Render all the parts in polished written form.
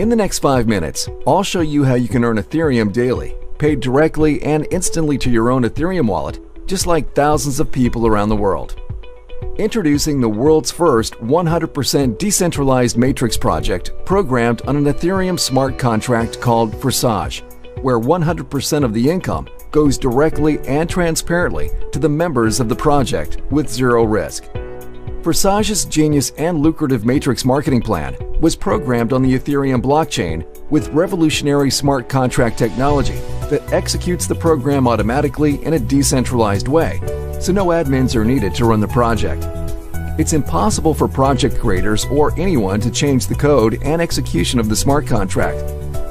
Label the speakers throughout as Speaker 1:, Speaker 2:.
Speaker 1: In the next 5 minutes, I'll show you how you can earn Ethereum daily, paid directly and instantly to your own Ethereum wallet, just like thousands of people around the world. Introducing the world's first 100% decentralized matrix project programmed on an Ethereum smart contract called Forsage, where 100% of the income goes directly and transparently to the members of the project with zero risk. Forsage's genius and lucrative matrix marketing plan was programmed on the Ethereum blockchain with revolutionary smart contract technology that executes the program automatically in a decentralized way, so no admins are needed to run the project. It's impossible for project creators or anyone to change the code and execution of the smart contract,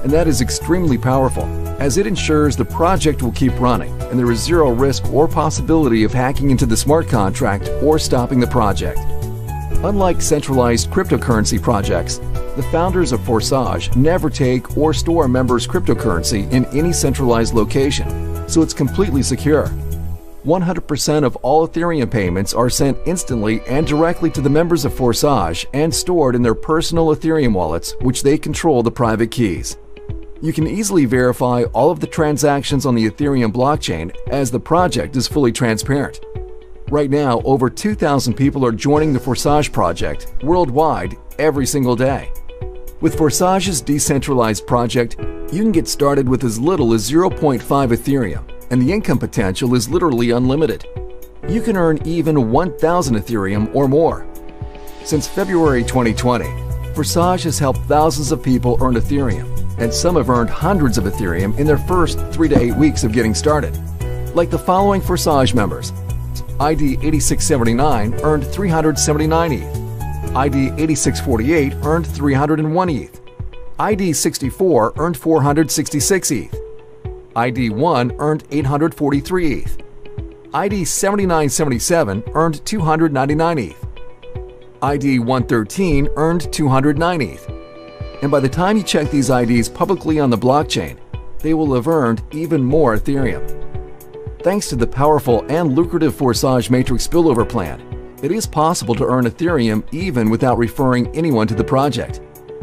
Speaker 1: and that is extremely powerful, as it ensures the project will keep running and there is zero risk or possibility of hacking into the smart contract or stopping the project. Unlike centralized cryptocurrency projects, the founders of Forsage never take or store members' cryptocurrency in any centralized location, so it's completely secure. 100% of all Ethereum payments are sent instantly and directly to the members of Forsage and stored in their personal Ethereum wallets, which they control the private keys. You can easily verify all of the transactions on the Ethereum blockchain as the project is fully transparent. Right now, over 2,000 people are joining the Forsage project worldwide every single day. With Forsage's decentralized project, you can get started with as little as 0.5 Ethereum, and the income potential is literally unlimited. You can earn even 1,000 Ethereum or more. Since February 2020, Forsage has helped thousands of people earn Ethereum, and some have earned hundreds of Ethereum in their first 3 to 8 weeks of getting started. Like the following Forsage members: ID 8679 earned 379 ETH, ID 8648 earned 301 ETH, ID 64 earned 466 ETH, ID 1 earned 843 ETH, ID 7977 earned 299 ETH, ID 113 earned 209 ETH. And by the time you check these IDs publicly on the blockchain, they will have earned even more Ethereum. Thanks to the powerful and lucrative Forsage Matrix spillover plan, it is possible to earn Ethereum even without referring anyone to the project.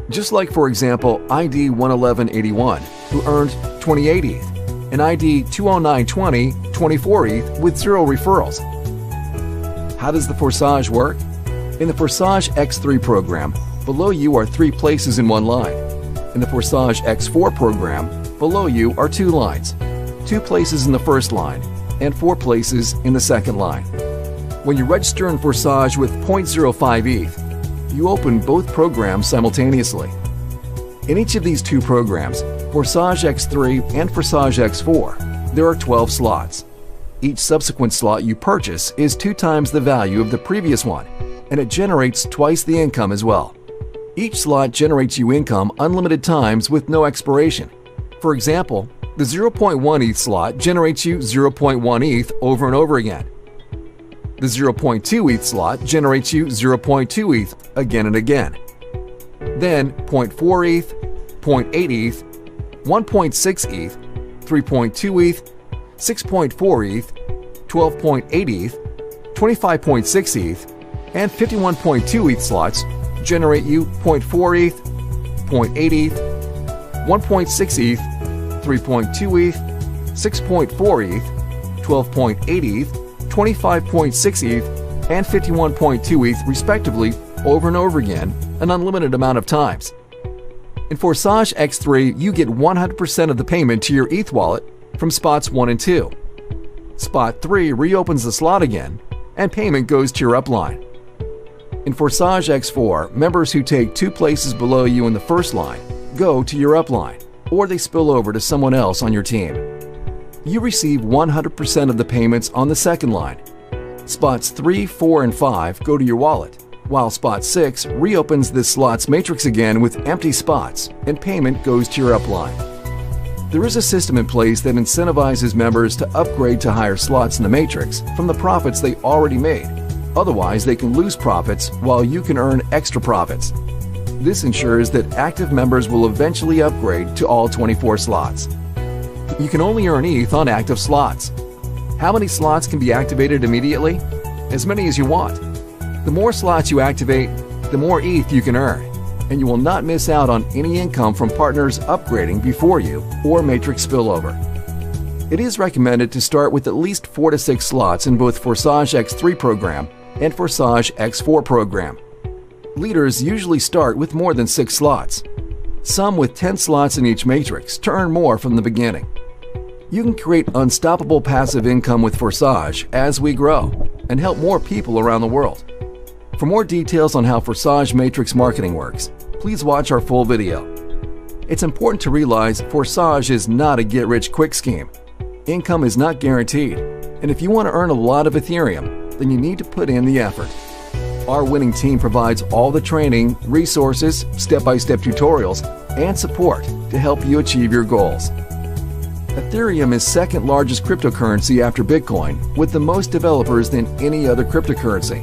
Speaker 1: Just like, for example, ID 11181, who earned 28 ETH, and ID 20920, 24 ETH with zero referrals. How does the Forsage work? In the Forsage X3 program, below you are 3 places in one line. In the Forsage X4 program, below you are 2 lines, 2 places in the first line, and 4 places in the second line. When you register in Forsage with 0.05 ETH, you open both programs simultaneously. In each of these 2 programs, Forsage X3 and Forsage X4, there are 12 slots. Each subsequent slot you purchase is 2 times the value of the previous one, and it generates twice the income as well. Each slot generates you income unlimited times with no expiration. For example, the 0.1 ETH slot generates you 0.1 ETH over and over again. The 0.2 ETH slot generates you 0.2 ETH again and again. Then 0.4 ETH, 0.8 ETH, 1.6 ETH, 3.2 ETH, 6.4 ETH, 12.8 ETH, 25.6 ETH, and 51.2 ETH slots generate you 0.4 ETH, 0.8 ETH, 1.6 ETH, 3.2 ETH, 6.4 ETH, 12.8 ETH, 25.6 ETH, and 51.2 ETH respectively over and over again an unlimited amount of times. In Forsage X3, you get 100% of the payment to your ETH wallet from spots 1 and 2. Spot 3 reopens the slot again, and payment goes to your upline. In Forsage X4, members who take 2 places below you in the first line go to your upline, or they spill over to someone else on your team. You receive 100% of the payments on the second line. Spots 3, 4, and 5 go to your wallet, while spot 6 reopens this slot's matrix again with empty spots, and payment goes to your upline. There is a system in place that incentivizes members to upgrade to higher slots in the matrix from the profits they already made. Otherwise, they can lose profits while you can earn extra profits. This ensures that active members will eventually upgrade to all 24 slots. You can only earn ETH on active slots. How many slots can be activated immediately? As many as you want. The more slots you activate, the more ETH you can earn. and you will not miss out on any income from partners upgrading before you or matrix spillover. It is recommended to start with at least 4 to 6 slots in both Forsage X3 program and Forsage X4 program. Leaders usually start with more than 6 slots, some with 10 slots in each matrix to earn more from the beginning. You can create unstoppable passive income with Forsage as we grow and help more people around the world. For more details on how Forsage Matrix marketing works, please watch our full video. It's important to realize Forsage is not a get-rich-quick scheme. Income is not guaranteed, and if you want to earn a lot of Ethereum, then you need to put in the effort. Our winning team provides all the training, resources, step-by-step tutorials, and support to help you achieve your goals. Ethereum is second largest cryptocurrency after Bitcoin, with the most developers than any other cryptocurrency.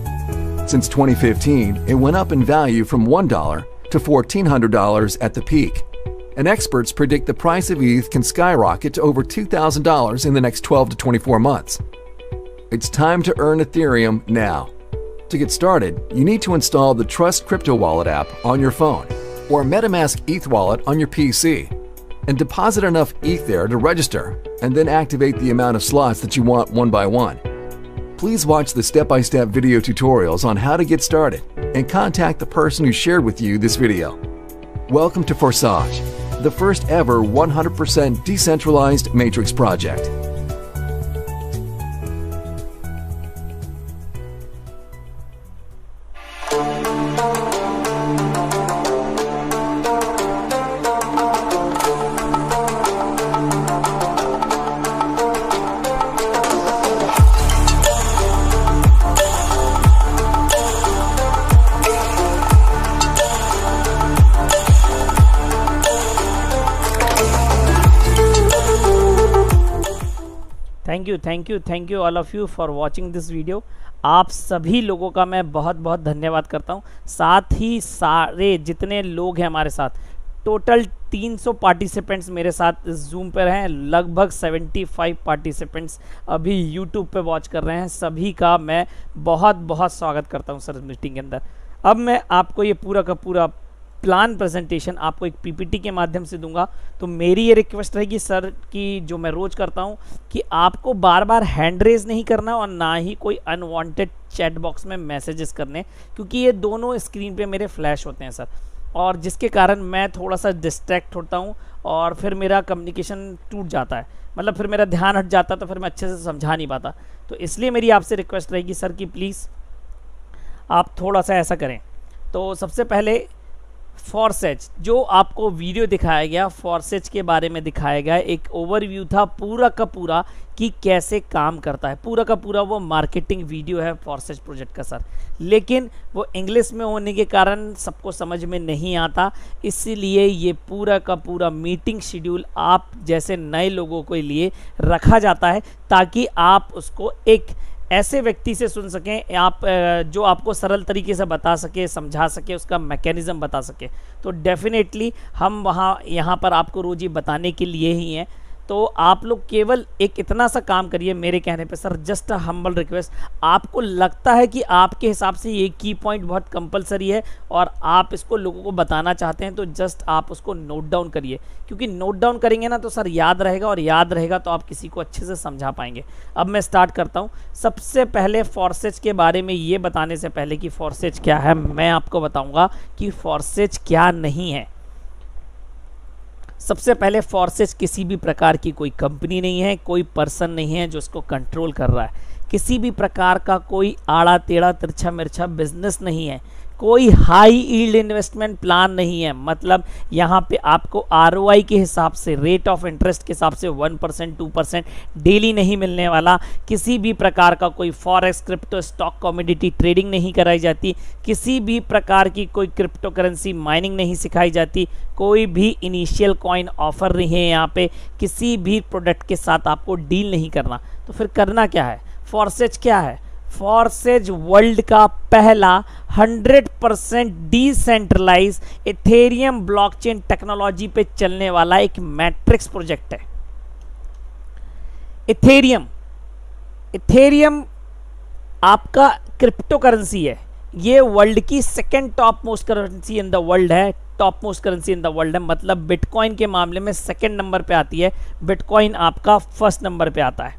Speaker 1: Since 2015, it went up in value from $1 to $1,400 at the peak, and experts predict the price of ETH can skyrocket to over $2,000 in the next 12 to 24 months. It's time to earn Ethereum now. To get started, you need to install the Trust Crypto Wallet app on your phone or MetaMask ETH Wallet on your PC and deposit enough ETH there to register and then activate the amount of slots that you want one by one. Please watch the step-by-step video tutorials on how to get started and contact the person who shared with you this video. Welcome to Forsage, the first ever 100% decentralized matrix project.
Speaker 2: Thank you all of you for watching this video. आप सभी लोगों का मैं बहुत बहुत धन्यवाद करता हूं। साथ ही सारे जितने लोग हैं हमारे साथ, टोटल 300 पार्टिसिपेंट्स मेरे साथ जूम पर हैं। लगभग 75 पार्टिसिपेंट्स अभी यूट्यूब पे वॉच कर रहे हैं। सभी का मैं बहुत बहुत स्वागत करता हूं सर मीटिंग के अंदर। अब मैं आपको ये पूरा का पूरा प्लान प्रेजेंटेशन आपको एक पीपीटी के माध्यम से दूंगा। तो मेरी ये रिक्वेस्ट रहेगी सर कि जो मैं रोज़ करता हूँ कि आपको बार बार हैंड रेज नहीं करना और ना ही कोई अनवांटेड चैट बॉक्स में मैसेजेस करने, क्योंकि ये दोनों स्क्रीन पे मेरे फ्लैश होते हैं सर, और जिसके कारण मैं थोड़ा सा डिस्ट्रैक्ट होता हूँ और फिर मेरा कम्युनिकेशन टूट जाता है, मतलब फिर मेरा ध्यान हट जाता है, तो फिर मैं अच्छे से समझा नहीं पाता। तो इसलिए मेरी आपसे रिक्वेस्ट रहेगी सर कि प्लीज़ आप थोड़ा सा ऐसा करें। तो सबसे पहले फॉरसेज जो आपको वीडियो दिखाया गया, फॉरसेज के बारे में दिखाया गया, एक ओवरव्यू था पूरा का पूरा कि कैसे काम करता है। पूरा का पूरा वो मार्केटिंग वीडियो है फॉरसेज प्रोजेक्ट का सर, लेकिन वो इंग्लिश में होने के कारण सबको समझ में नहीं आता, इसीलिए ये पूरा का पूरा मीटिंग शेड्यूल आप जैसे नए लोगों के लिए रखा जाता है ताकि आप उसको एक ऐसे व्यक्ति से सुन सकें, आप जो आपको सरल तरीके से बता सके, समझा सके, उसका मैकेनिज़्म बता सके। तो डेफिनेटली हम यहाँ पर आपको रोज़ ये बताने के लिए ही हैं। तो आप लोग केवल एक इतना सा काम करिए मेरे कहने पे sir, just a humble request. आपको लगता है कि आपके हिसाब से ये की पॉइंट बहुत कंपलसरी है और आप इसको लोगों को बताना चाहते हैं, तो जस्ट आप उसको नोट डाउन करिए, क्योंकि नोट डाउन करेंगे ना तो सर याद रहेगा, और याद रहेगा तो आप किसी को अच्छे से समझा पाएंगे। अब मैं स्टार्ट करता हूँ। सबसे पहले फॉरसेज के बारे में ये बताने से पहले कि फॉरसेज क्या है, मैं आपको बताऊँगा कि फॉरसेज क्या नहीं है। सबसे पहले फॉरसेज किसी भी प्रकार की कोई कंपनी नहीं है, कोई पर्सन नहीं है जो इसको कंट्रोल कर रहा है, किसी भी प्रकार का कोई आड़ा टेढ़ा तिरछा मिर्छा बिजनेस नहीं है, कोई हाई यील्ड इन्वेस्टमेंट प्लान नहीं है। मतलब यहाँ पे आपको आरओआई के हिसाब से, रेट ऑफ इंटरेस्ट के हिसाब से 1% 2% डेली नहीं मिलने वाला। किसी भी प्रकार का कोई forex, crypto, stock, commodity trading नहीं कराई जाती। किसी भी प्रकार की कोई क्रिप्टो करेंसी माइनिंग नहीं सिखाई जाती। कोई भी इनिशियल कॉइन ऑफर नहीं है यहाँ पे। किसी भी प्रोडक्ट के साथ आपको डील नहीं करना। तो फिर करना क्या है? फॉरसेज क्या है? फॉरसेज वर्ल्ड का पहला 100% डिसेंट्रलाइज इथेरियम ब्लॉकचेन टेक्नोलॉजी पे चलने वाला एक मैट्रिक्स प्रोजेक्ट है। इथेरियम आपका क्रिप्टो करेंसी है। ये वर्ल्ड की second top most currency in the world है, top most currency in the world है, मतलब बिटकॉइन के मामले में सेकेंड नंबर पे आती है, बिटकॉइन आपका फर्स्ट नंबर पे आता है।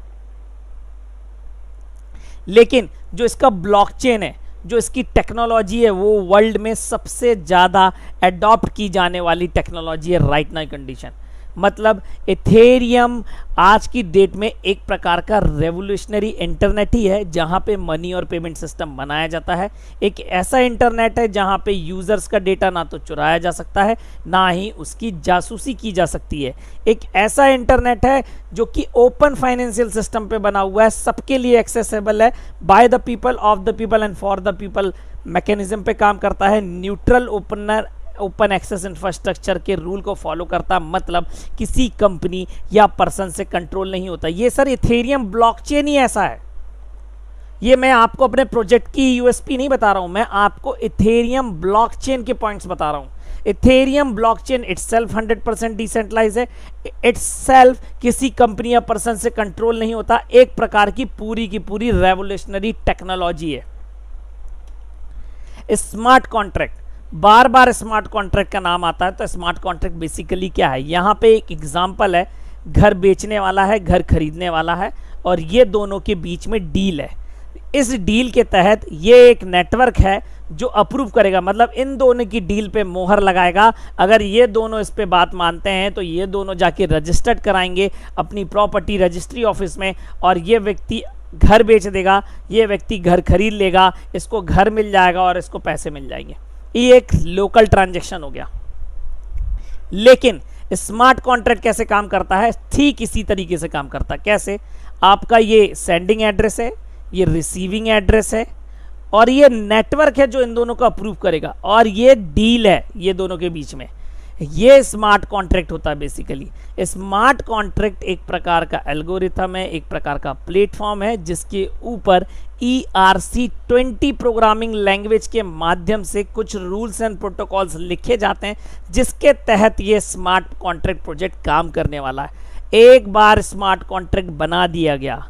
Speaker 2: लेकिन जो इसका ब्लॉकचेन है, जो इसकी टेक्नोलॉजी है, वो वर्ल्ड में सबसे ज़्यादा अडॉप्ट की जाने वाली टेक्नोलॉजी है राइट नाउ कंडीशन। मतलब इथेरियम आज की डेट में एक प्रकार का रेवोल्यूशनरी इंटरनेट ही है, जहां पे मनी और पेमेंट सिस्टम बनाया जाता है। एक ऐसा इंटरनेट है जहां पे यूजर्स का डेटा ना तो चुराया जा सकता है, ना ही उसकी जासूसी की जा सकती है। एक ऐसा इंटरनेट है जो कि ओपन फाइनेंशियल सिस्टम पे बना हुआ है, सबके लिए एक्सेसिबल है, by the people, of the people and for the people mechanism पे काम करता है, न्यूट्रल ओपन एक्सेस इंफ्रास्ट्रक्चर के रूल को फॉलो करता, मतलब किसी कंपनी या पर्सन से कंट्रोल नहीं होता। ये सर इथेरियम ब्लॉकचेन ही ऐसा है। ये मैं आपको अपने प्रोजेक्ट की यूएसपी नहीं बता रहा हूं, मैं आपको इथेरियम ब्लॉकचेन के पॉइंट्स बता रहा हूं। इथेरियम ब्लॉकचेन इटसेल्फ 100% डिसेंट्रलाइज है, इटसेल्फ किसी कंपनी या पर्सन से कंट्रोल नहीं होता, एक प्रकार की पूरी रेवोल्यूशनरी टेक्नोलॉजी है। स्मार्ट कॉन्ट्रैक्ट, बार बार स्मार्ट कॉन्ट्रैक्ट का नाम आता है, तो स्मार्ट कॉन्ट्रैक्ट बेसिकली क्या है? यहाँ पे एक एग्जांपल है, घर बेचने वाला है, घर खरीदने वाला है, और ये दोनों के बीच में डील है। इस डील के तहत ये एक नेटवर्क है जो अप्रूव करेगा, मतलब इन दोनों की डील पे मोहर लगाएगा। अगर ये दोनों इस पे बात मानते हैं तो ये दोनों जाके रजिस्टर्ड कराएंगे अपनी प्रॉपर्टी रजिस्ट्री ऑफिस में, और ये व्यक्ति घर बेच देगा, ये व्यक्ति घर खरीद लेगा, इसको घर मिल जाएगा और इसको पैसे मिल जाएंगे। ये एक लोकल ट्रांजैक्शन हो गया। लेकिन स्मार्ट कॉन्ट्रैक्ट कैसे काम करता है? ठीक इसी तरीके से काम करता है। कैसे? आपका ये सेंडिंग एड्रेस है, ये रिसीविंग एड्रेस है, और ये नेटवर्क है जो इन दोनों को अप्रूव करेगा, और ये डील है ये दोनों के बीच में। ये स्मार्ट कॉन्ट्रैक्ट होता है बेसिकली। स्मार्ट कॉन्ट्रैक्ट एक प्रकार का एल्गोरिथम है, एक प्रकार का प्लेटफॉर्म है, जिसके ऊपर ERC-20 प्रोग्रामिंग लैंग्वेज के माध्यम से कुछ रूल्स एंड प्रोटोकॉल्स लिखे जाते हैं, जिसके तहत ये स्मार्ट कॉन्ट्रैक्ट प्रोजेक्ट काम करने वाला है। एक बार स्मार्ट कॉन्ट्रैक्ट बना दिया गया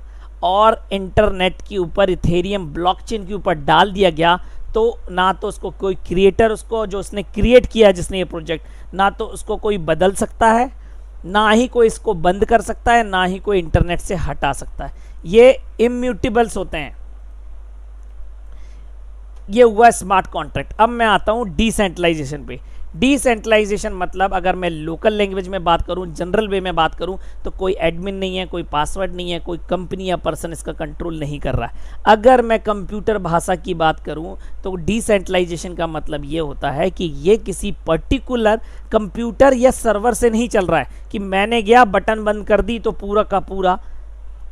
Speaker 2: और इंटरनेट के ऊपर इथेरियम ब्लॉकचेन के ऊपर डाल दिया गया, तो ना तो उसको कोई क्रिएटर, उसको जो उसने क्रिएट किया जिसने ये प्रोजेक्ट, ना तो उसको कोई बदल सकता है, ना ही कोई इसको बंद कर सकता है, ना ही कोई इंटरनेट से हटा सकता है। ये इम्यूटेबल्स होते हैं। ये हुआ स्मार्ट कॉन्ट्रैक्ट। अब मैं आता हूँ डिसेंट्रलाइजेशन पे। डिसेंट्रलाइजेशन मतलब अगर मैं लोकल लैंग्वेज में बात करूं, जनरल वे में बात करूं, तो कोई एडमिन नहीं है, कोई पासवर्ड नहीं है, कोई कंपनी या पर्सन इसका कंट्रोल नहीं कर रहा है। अगर मैं कंप्यूटर भाषा की बात करूं तो डिसेंट्रलाइजेशन का मतलब ये होता है कि ये किसी पर्टिकुलर कंप्यूटर या सर्वर से नहीं चल रहा है कि मैंने गया बटन बंद कर दी तो पूरा का पूरा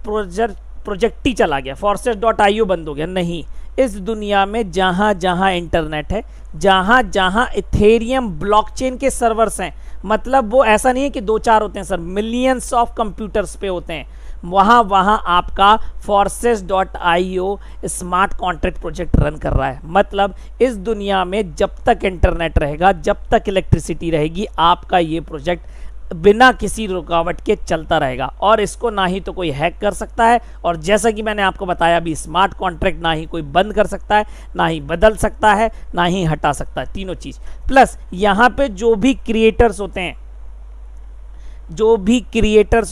Speaker 2: प्रोजेक्ट ही चला गया, forces.io बंद हो गया। नहीं, इस दुनिया में जहां जहां इंटरनेट है, जहां जहां इथेरियम ब्लॉकचेन के सर्वर्स हैं, मतलब वो ऐसा नहीं है कि 2-4 होते हैं सर, मिलियंस ऑफ कंप्यूटर्स पे होते हैं, वहां वहां आपका forces.io smart contract project run कर रहा है। मतलब इस दुनिया में जब तक इंटरनेट रहेगा, जब तक इलेक्ट्रिसिटी रहेगी, आपका ये प्रोजेक्ट बिना किसी रुकावट के चलता रहेगा, और इसको ना ही तो कोई हैक कर सकता है, और जैसा कि मैंने आपको बताया भी, स्मार्ट कॉन्ट्रैक्ट ना ही कोई बंद कर सकता है, ना ही बदल सकता है, ना ही हटा सकता है, तीनों चीज। प्लस यहाँ पे जो भी क्रिएटर्स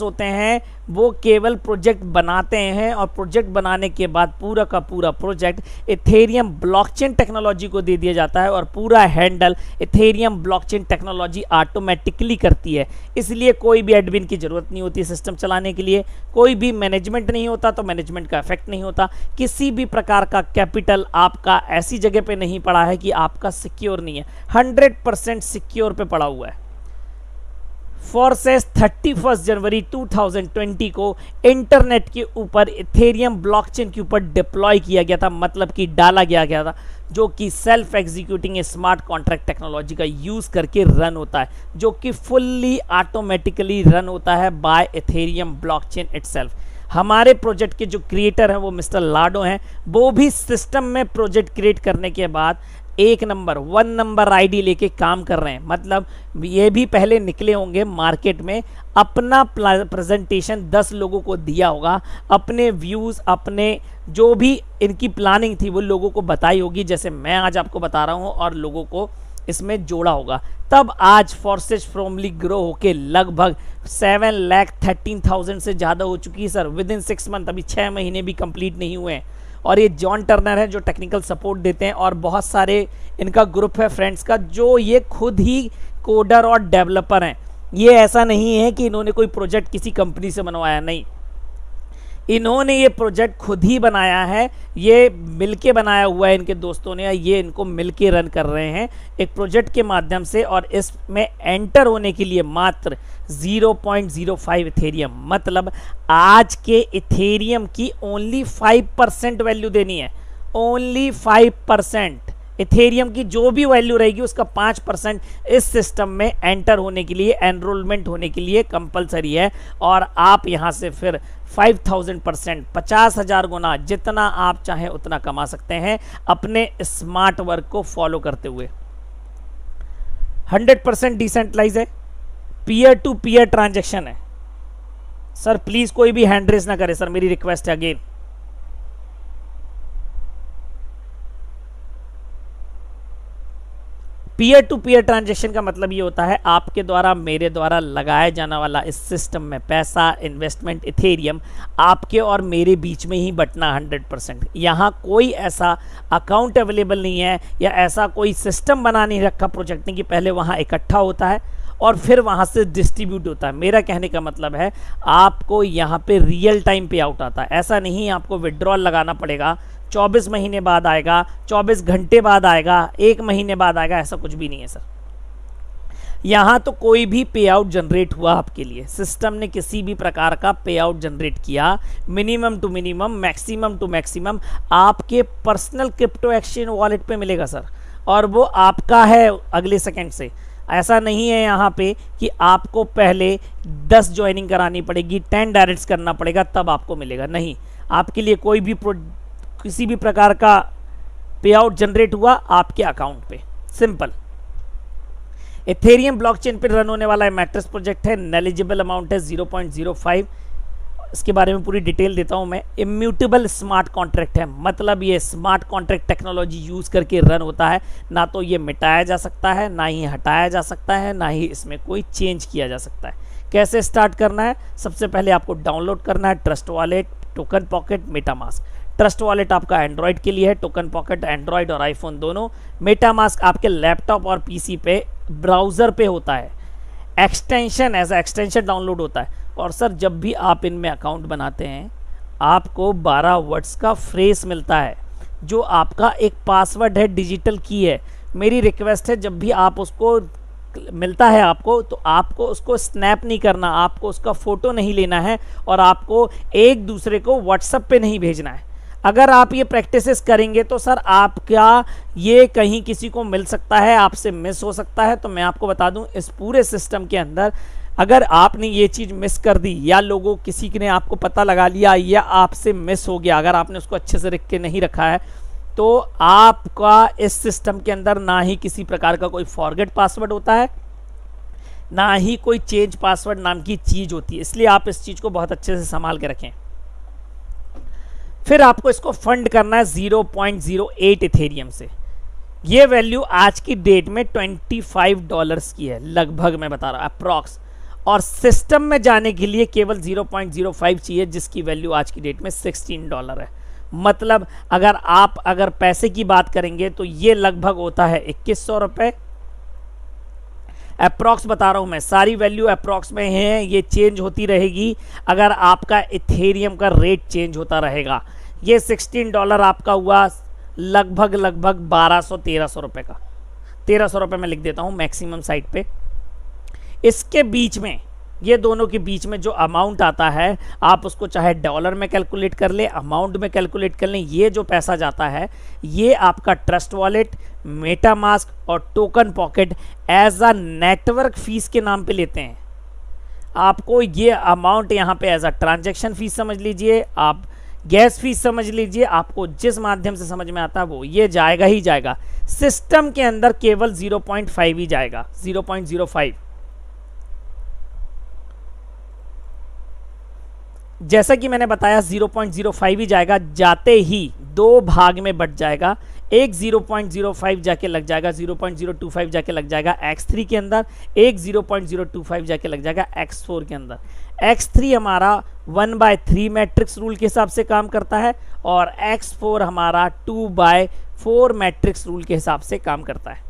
Speaker 2: होते हैं वो केवल प्रोजेक्ट बनाते हैं, और प्रोजेक्ट बनाने के बाद पूरा का पूरा प्रोजेक्ट इथेरियम ब्लॉकचेन टेक्नोलॉजी को दे दिया जाता है, और पूरा handle Ethereum blockchain technology automatically करती है। इसलिए कोई भी एडमिन की जरूरत नहीं होती सिस्टम चलाने के लिए, कोई भी मैनेजमेंट नहीं होता, तो मैनेजमेंट का इफेक्ट नहीं होता, किसी भी प्रकार का कैपिटल आपका ऐसी जगह पे नहीं पड़ा है कि आपका सिक्योर नहीं है, 100% सिक्योर पे पड़ा हुआ है। फोर्सेस 31 जनवरी 2020 को इंटरनेट के ऊपर इथेरियम ब्लॉकचेन के ऊपर डिप्लॉय किया गया था, मतलब कि डाला गया था, जो कि self executing smart contract technology का यूज करके रन होता है, जो कि फुल्ली ऑटोमेटिकली रन होता है बाय इथेरियम ब्लॉकचेन इटसेल्फ। हमारे प्रोजेक्ट के जो क्रिएटर हैं वो मिस्टर लाडो हैं, वो भी सिस्टम में प्रोजेक्ट क्रिएट करने के बाद 1 नंबर आईडी लेके काम कर रहे हैं। मतलब ये भी पहले निकले होंगे मार्केट में, अपना प्रेजेंटेशन 10 लोगों को दिया होगा, अपने व्यूज़, अपने जो भी इनकी प्लानिंग थी वो लोगों को बताई होगी, जैसे मैं आज आपको बता रहा हूँ, और लोगों को इसमें जोड़ा होगा। तब आज फोर्सेज फ्रॉमली ग्रो होके लगभग 7,13,000 से ज़्यादा हो चुकी है सर विद इन 6 मंथ। अभी 6 महीने भी कंप्लीट नहीं हुए हैं। और ये जॉन टर्नर है जो टेक्निकल सपोर्ट देते हैं, और बहुत सारे इनका ग्रुप है फ्रेंड्स का, जो ये खुद ही कोडर और डेवलपर हैं। ये ऐसा नहीं है कि इन्होंने कोई प्रोजेक्ट किसी कंपनी से बनवाया, नहीं, इन्होंने ये प्रोजेक्ट खुद ही बनाया है, ये मिलके बनाया हुआ है इनके दोस्तों ने, ये इनको मिलके रन कर रहे हैं एक प्रोजेक्ट के माध्यम से। और इसमें एंटर होने के लिए मात्र 0.05 इथेरियम, मतलब आज के इथेरियम की ओनली 5% वैल्यू देनी है, ओनली 5%। इथेरियम की जो भी वैल्यू रहेगी उसका 5% इस सिस्टम में एंटर होने के लिए, एनरोलमेंट होने के लिए कंपलसरी है। और आप यहाँ से फिर 5000%, 50,000 गुना, जितना आप चाहें उतना कमा सकते हैं अपने स्मार्ट वर्क को फॉलो करते हुए। 100% डिसेंट्रलाइज है, पीयर टू पीयर ट्रांजेक्शन है। सर प्लीज कोई भी हैंड रेस ना करे सर, मेरी रिक्वेस्ट है again. Peer to peer transaction का मतलब ये होता है आपके द्वारा मेरे द्वारा लगाया जाने वाला इस सिस्टम में पैसा, इन्वेस्टमेंट, इथेरियम आपके और मेरे बीच में ही बटना 100%। यहाँ कोई ऐसा अकाउंट अवेलेबल नहीं है या ऐसा कोई सिस्टम बना नहीं रखा प्रोजेक्ट ने कि पहले वहाँ इकट्ठा होता है और फिर वहाँ से डिस्ट्रीब्यूट होता है। मेरा कहने का मतलब है आपको यहाँ पे रियल टाइम पे आउट आता है। ऐसा नहीं आपको विड्रॉल लगाना पड़ेगा, 24 महीने बाद आएगा, 24 घंटे बाद आएगा, 1 महीने बाद आएगा, ऐसा कुछ भी नहीं है सर। यहाँ तो कोई भी पे आउट जनरेट हुआ आपके लिए, सिस्टम ने किसी भी प्रकार का पे आउट जनरेट किया, minimum to minimum, maximum to maximum आपके पर्सनल क्रिप्टो एक्सचेंज वॉलेट पे मिलेगा सर, और वो आपका है अगले सेकंड से। ऐसा नहीं है यहाँ पे कि आपको पहले 10 ज्वाइनिंग करानी पड़ेगी, 10 डायरेक्ट्स करना पड़ेगा तब आपको मिलेगा, नहीं। आपके लिए कोई भी किसी भी प्रकार का पे आउट जनरेट हुआ आपके अकाउंट पे, सिंपल। इथेरियम ब्लॉकचेन पे रन होने वाला मैट्रिक्स प्रोजेक्ट है, नेलिजिबल अमाउंट है 0.05। इसके बारे में पूरी डिटेल देता हूं मैं। इम्यूटेबल स्मार्ट कॉन्ट्रैक्ट है, मतलब ये स्मार्ट कॉन्ट्रैक्ट टेक्नोलॉजी यूज करके रन होता है, ना तो ये मिटाया जा सकता है, ना ही हटाया जा सकता है, ना ही इसमें कोई चेंज किया जा सकता है। कैसे स्टार्ट करना है? सबसे पहले आपको डाउनलोड करना है trust wallet, token pocket, MetaMask. Trust wallet आपका एंड्रॉयड के लिए है, टोकन पॉकेट एंड्रॉयड और आईफोन दोनों, मेटामास्क आपके लैपटॉप और पीसी पे ब्राउज़र पे होता है, एक्सटेंशन एज एक्सटेंशन डाउनलोड होता है। और सर जब भी आप इनमें अकाउंट बनाते हैं आपको 12 वर्ड्स का फ्रेज मिलता है जो आपका एक पासवर्ड है, डिजिटल की है। मेरी रिक्वेस्ट है जब भी आप उसको मिलता है आपको तो आपको उसको स्नैप नहीं करना, आपको उसका फ़ोटो नहीं लेना है और आपको एक दूसरे को व्हाट्सएप पे नहीं भेजना है। अगर आप ये प्रैक्टिसेस करेंगे तो सर आपका ये कहीं किसी को मिल सकता है, आपसे मिस हो सकता है। तो मैं आपको बता दूं इस पूरे सिस्टम के अंदर अगर आपने ये चीज़ मिस कर दी या लोगों किसी ने आपको पता लगा लिया या आपसे मिस हो गया, अगर आपने उसको अच्छे से रख के नहीं रखा है तो आपका इस सिस्टम के अंदर ना ही किसी प्रकार का कोई फॉरगेट पासवर्ड होता है, ना ही कोई चेंज पासवर्ड नाम की चीज़ होती है। इसलिए आप इस चीज़ को बहुत अच्छे से संभाल के रखें। फिर आपको इसको फंड करना है 0.08 इथेरियम से। ये वैल्यू आज की डेट में $25 की है लगभग, मैं बता रहा हूँ अप्रॉक्स। और सिस्टम में जाने के लिए केवल 0.05 चाहिए जिसकी वैल्यू आज की डेट में $16 है। मतलब अगर पैसे की बात करेंगे तो ये लगभग होता है 2100 रुपये अप्रॉक्स, बता रहा हूँ मैं, सारी वैल्यू अप्रॉक्स में है, ये चेंज होती रहेगी अगर आपका इथेरियम का रेट चेंज होता रहेगा। ये $16 आपका हुआ लगभग 1200-1300 रुपये का, 1300 रुपये में लिख देता हूँ मैक्सिमम साइट पे। इसके बीच में ये दोनों के बीच में जो अमाउंट आता है आप उसको चाहे डॉलर में कैलकुलेट कर लें, अमाउंट में कैलकुलेट कर लें। ये जो पैसा जाता है ये आपका ट्रस्ट वॉलेट, मेटामास्क और token pocket as a network fees के नाम पे लेते हैं। आपको ये अमाउंट यहाँ पे एज अ ट्रांजैक्शन फीस समझ लीजिए, आप गैस फीस समझ लीजिए, आपको जिस माध्यम से समझ में आता है वो ये जाएगा ही जाएगा। सिस्टम के अंदर केवल 0.5 ही जाएगा, 0.05। जैसा कि मैंने बताया 0.05 ही जाएगा, जाते ही दो भाग में बट जाएगा। एक 0.05 जाके लग जाएगा, 0.025 जाके लग जाएगा X3 के अंदर, एक 0.025 जाके लग जाएगा X4 के अंदर। X3 हमारा 1/3 मैट्रिक्स रूल के हिसाब से काम करता है और X4 हमारा 2/4 मैट्रिक्स रूल के हिसाब से काम करता है।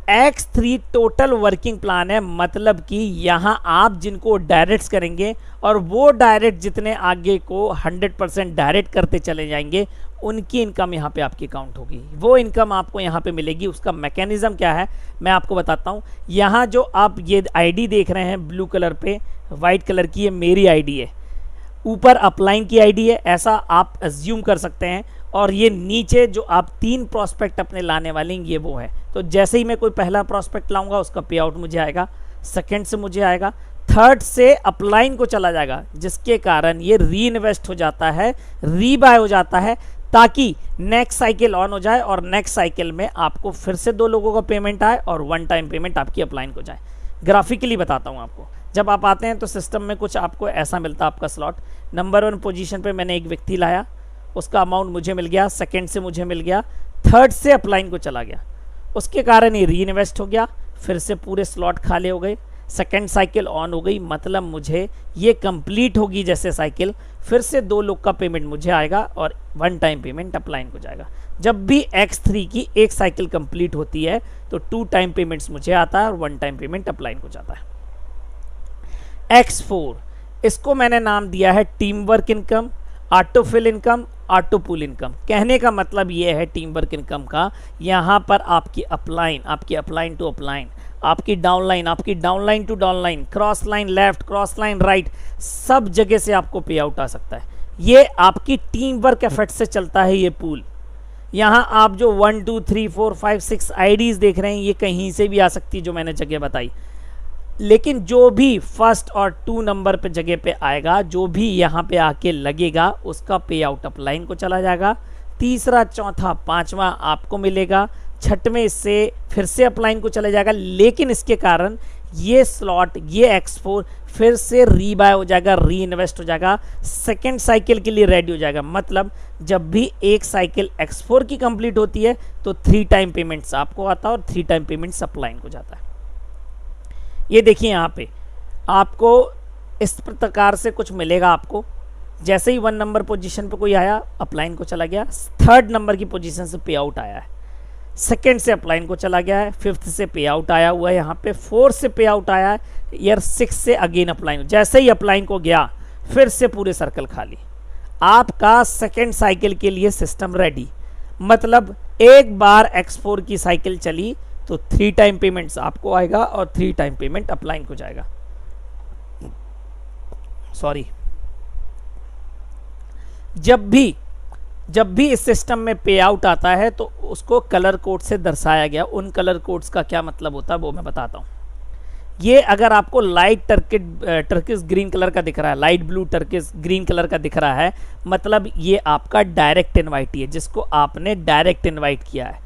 Speaker 2: X3 टोटल वर्किंग प्लान है, मतलब कि यहाँ आप जिनको डायरेक्ट करेंगे और वो डायरेक्ट जितने आगे को 100% डायरेक्ट करते चले जाएंगे, उनकी इनकम यहाँ पे आपकी काउंट होगी। वो इनकम आपको यहाँ पे मिलेगी। उसका मैकेनिज्म क्या है मैं आपको बताता हूँ। यहाँ जो आप ये आईडी देख रहे हैं ब्लू कलर पे, वाइट कलर की, ये मेरी आईडी है। ऊपर अपलाइन की आईडी है, ऐसा आप अज्यूम कर सकते हैं। और ये नीचे जो आप 3 प्रॉस्पेक्ट अपने लाने वाले हैं ये वो है। तो जैसे ही मैं कोई पहला प्रॉस्पेक्ट लाऊंगा उसका पे आउट मुझे आएगा, सेकंड से मुझे आएगा, थर्ड से अपलाइन को चला जाएगा, जिसके कारण ये री इन्वेस्ट हो जाता है, रीबाय हो जाता है, ताकि नेक्स्ट साइकिल ऑन हो जाए और नेक्स्ट साइकिल में आपको फिर से 2 लोगों का पेमेंट आए और 1 टाइम पेमेंट आपकी अपलाइन को जाए। ग्राफिकली बताता हूँ आपको। जब आप आते हैं तो सिस्टम में कुछ आपको ऐसा मिलता है आपका स्लॉट। नंबर 1 पोजीशन पे मैंने एक व्यक्ति लाया, उसका अमाउंट मुझे मिल गया, सेकंड से मुझे मिल गया, थर्ड से अपलाइन को चला गया, उसके कारण ये री इन्वेस्ट हो गया, फिर से पूरे स्लॉट खाली हो गए, सेकंड साइकिल ऑन हो गई, मतलब मुझे ये कंप्लीट होगी जैसे साइकिल, फिर से 2 लोग का पेमेंट मुझे आएगा और 1 टाइम पेमेंट अपलाइन को जाएगा। जब भी X3 की एक साइकिल कंप्लीट होती है तो 2 टाइम पेमेंट्स मुझे आता है और 1 टाइम पेमेंट अपलाइन को जाता है। X4 इसको मैंने नाम दिया है team work income, autofill income, auto pull income. कहने का मतलब ये है टीम वर्क इनकम का, यहाँ पर आपकी अपलाइन टू अपलाइन, आपकी downline to downline, cross line left, cross line right, सब जगह से आपको पे आउट आ सकता है। ये आपकी टीम वर्क एफर्ट से चलता है ये पूल। यहाँ आप जो 1 2 3 4 5 6 आईडीज देख रहे हैं ये कहीं से भी आ सकती है जो मैंने जगह बताई, लेकिन जो भी फर्स्ट और 2 नंबर पे जगह पे आएगा, जो भी यहाँ पे आके लगेगा उसका पे आउट अपलाइन को चला जाएगा। तीसरा, चौथा, 5वां आपको मिलेगा, छठवें से फिर से अपलाइन को चला जाएगा, लेकिन इसके कारण ये स्लॉट, ये X4 फिर से रीबाय हो जाएगा, री इन्वेस्ट हो जाएगा, सेकेंड साइकिल के लिए रेडी हो जाएगा। मतलब जब भी एक साइकिल X4 की कंप्लीट होती है तो 3 टाइम पेमेंट्स आपको आता है और 3 टाइम पेमेंट्स अपलाइन को जाता है। ये देखिए यहाँ पे आपको इस प्रकार से कुछ मिलेगा। आपको जैसे ही 1 नंबर पोजीशन पे कोई आया अपलाइन को चला गया, 3rd नंबर की पोजीशन से पे आउट आया है, सेकंड से अपलाइन को चला गया है, 5th से पे आउट आया हुआ है, यहाँ पे 4 से पे आउट आया है, ईयर 6 से अगेन अपलाइन। जैसे ही अपलाइन को गया फिर से पूरे सर्कल खाली, आपका सेकेंड साइकिल के लिए सिस्टम रेडी। मतलब एक बार X4 की साइकिल चली तो 3 टाइम पेमेंट्स आपको आएगा और 3 टाइम पेमेंट अपलाइन को जाएगा। सॉरी, जब भी इस सिस्टम में पे आउट आता है तो उसको कलर कोड से दर्शाया गया। उन कलर कोड्स का क्या मतलब होता है वो मैं बताता हूँ। ये अगर आपको लाइट टर्किश ग्रीन कलर का दिख रहा है, light blue Turkish green colour का दिख रहा है, मतलब ये आपका डायरेक्ट इनवाइटी है, जिसको आपने डायरेक्ट इनवाइट किया है।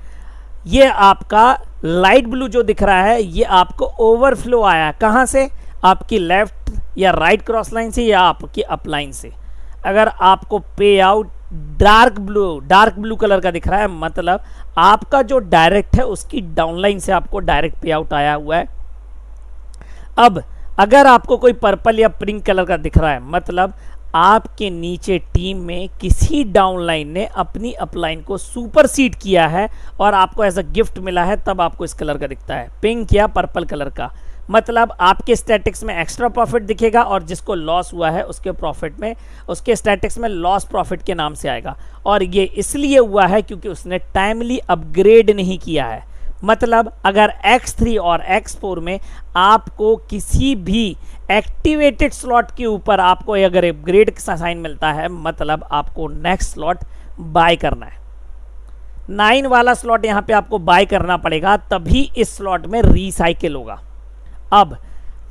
Speaker 2: ये आपका लाइट ब्लू जो दिख रहा है ये आपको ओवरफ्लो आया है। कहाँ से? आपकी लेफ्ट या राइट क्रॉस लाइन से या आपकी अपलाइन से। अगर आपको पे आउट डार्क ब्लू कलर का दिख रहा है, मतलब आपका जो डायरेक्ट है उसकी डाउनलाइन से आपको डायरेक्ट पे आउट आया हुआ है। अब अगर आपको कोई पर्पल या पिंक कलर का दिख रहा है, मतलब आपके नीचे टीम में किसी डाउनलाइन ने अपनी अपलाइन को सुपरसीड किया है और आपको एज अ गिफ्ट मिला है, तब आपको इस कलर का दिखता है, पिंक या पर्पल कलर का। मतलब आपके स्टैटिक्स में एक्स्ट्रा प्रॉफिट दिखेगा और जिसको लॉस हुआ है उसके प्रॉफिट में, उसके स्टैटिक्स में लॉस प्रॉफिट के नाम से आएगा। और ये इसलिए हुआ है क्योंकि उसने टाइमली अपग्रेड नहीं किया है। मतलब अगर X3 और X4 में आपको किसी भी एक्टिवेटेड स्लॉट के ऊपर आपको अगर अपग्रेड का साइन मिलता है, मतलब आपको नेक्स्ट स्लॉट बाय करना है। 9 वाला स्लॉट यहाँ पे आपको बाय करना पड़ेगा, तभी इस स्लॉट में रीसाइकिल होगा। अब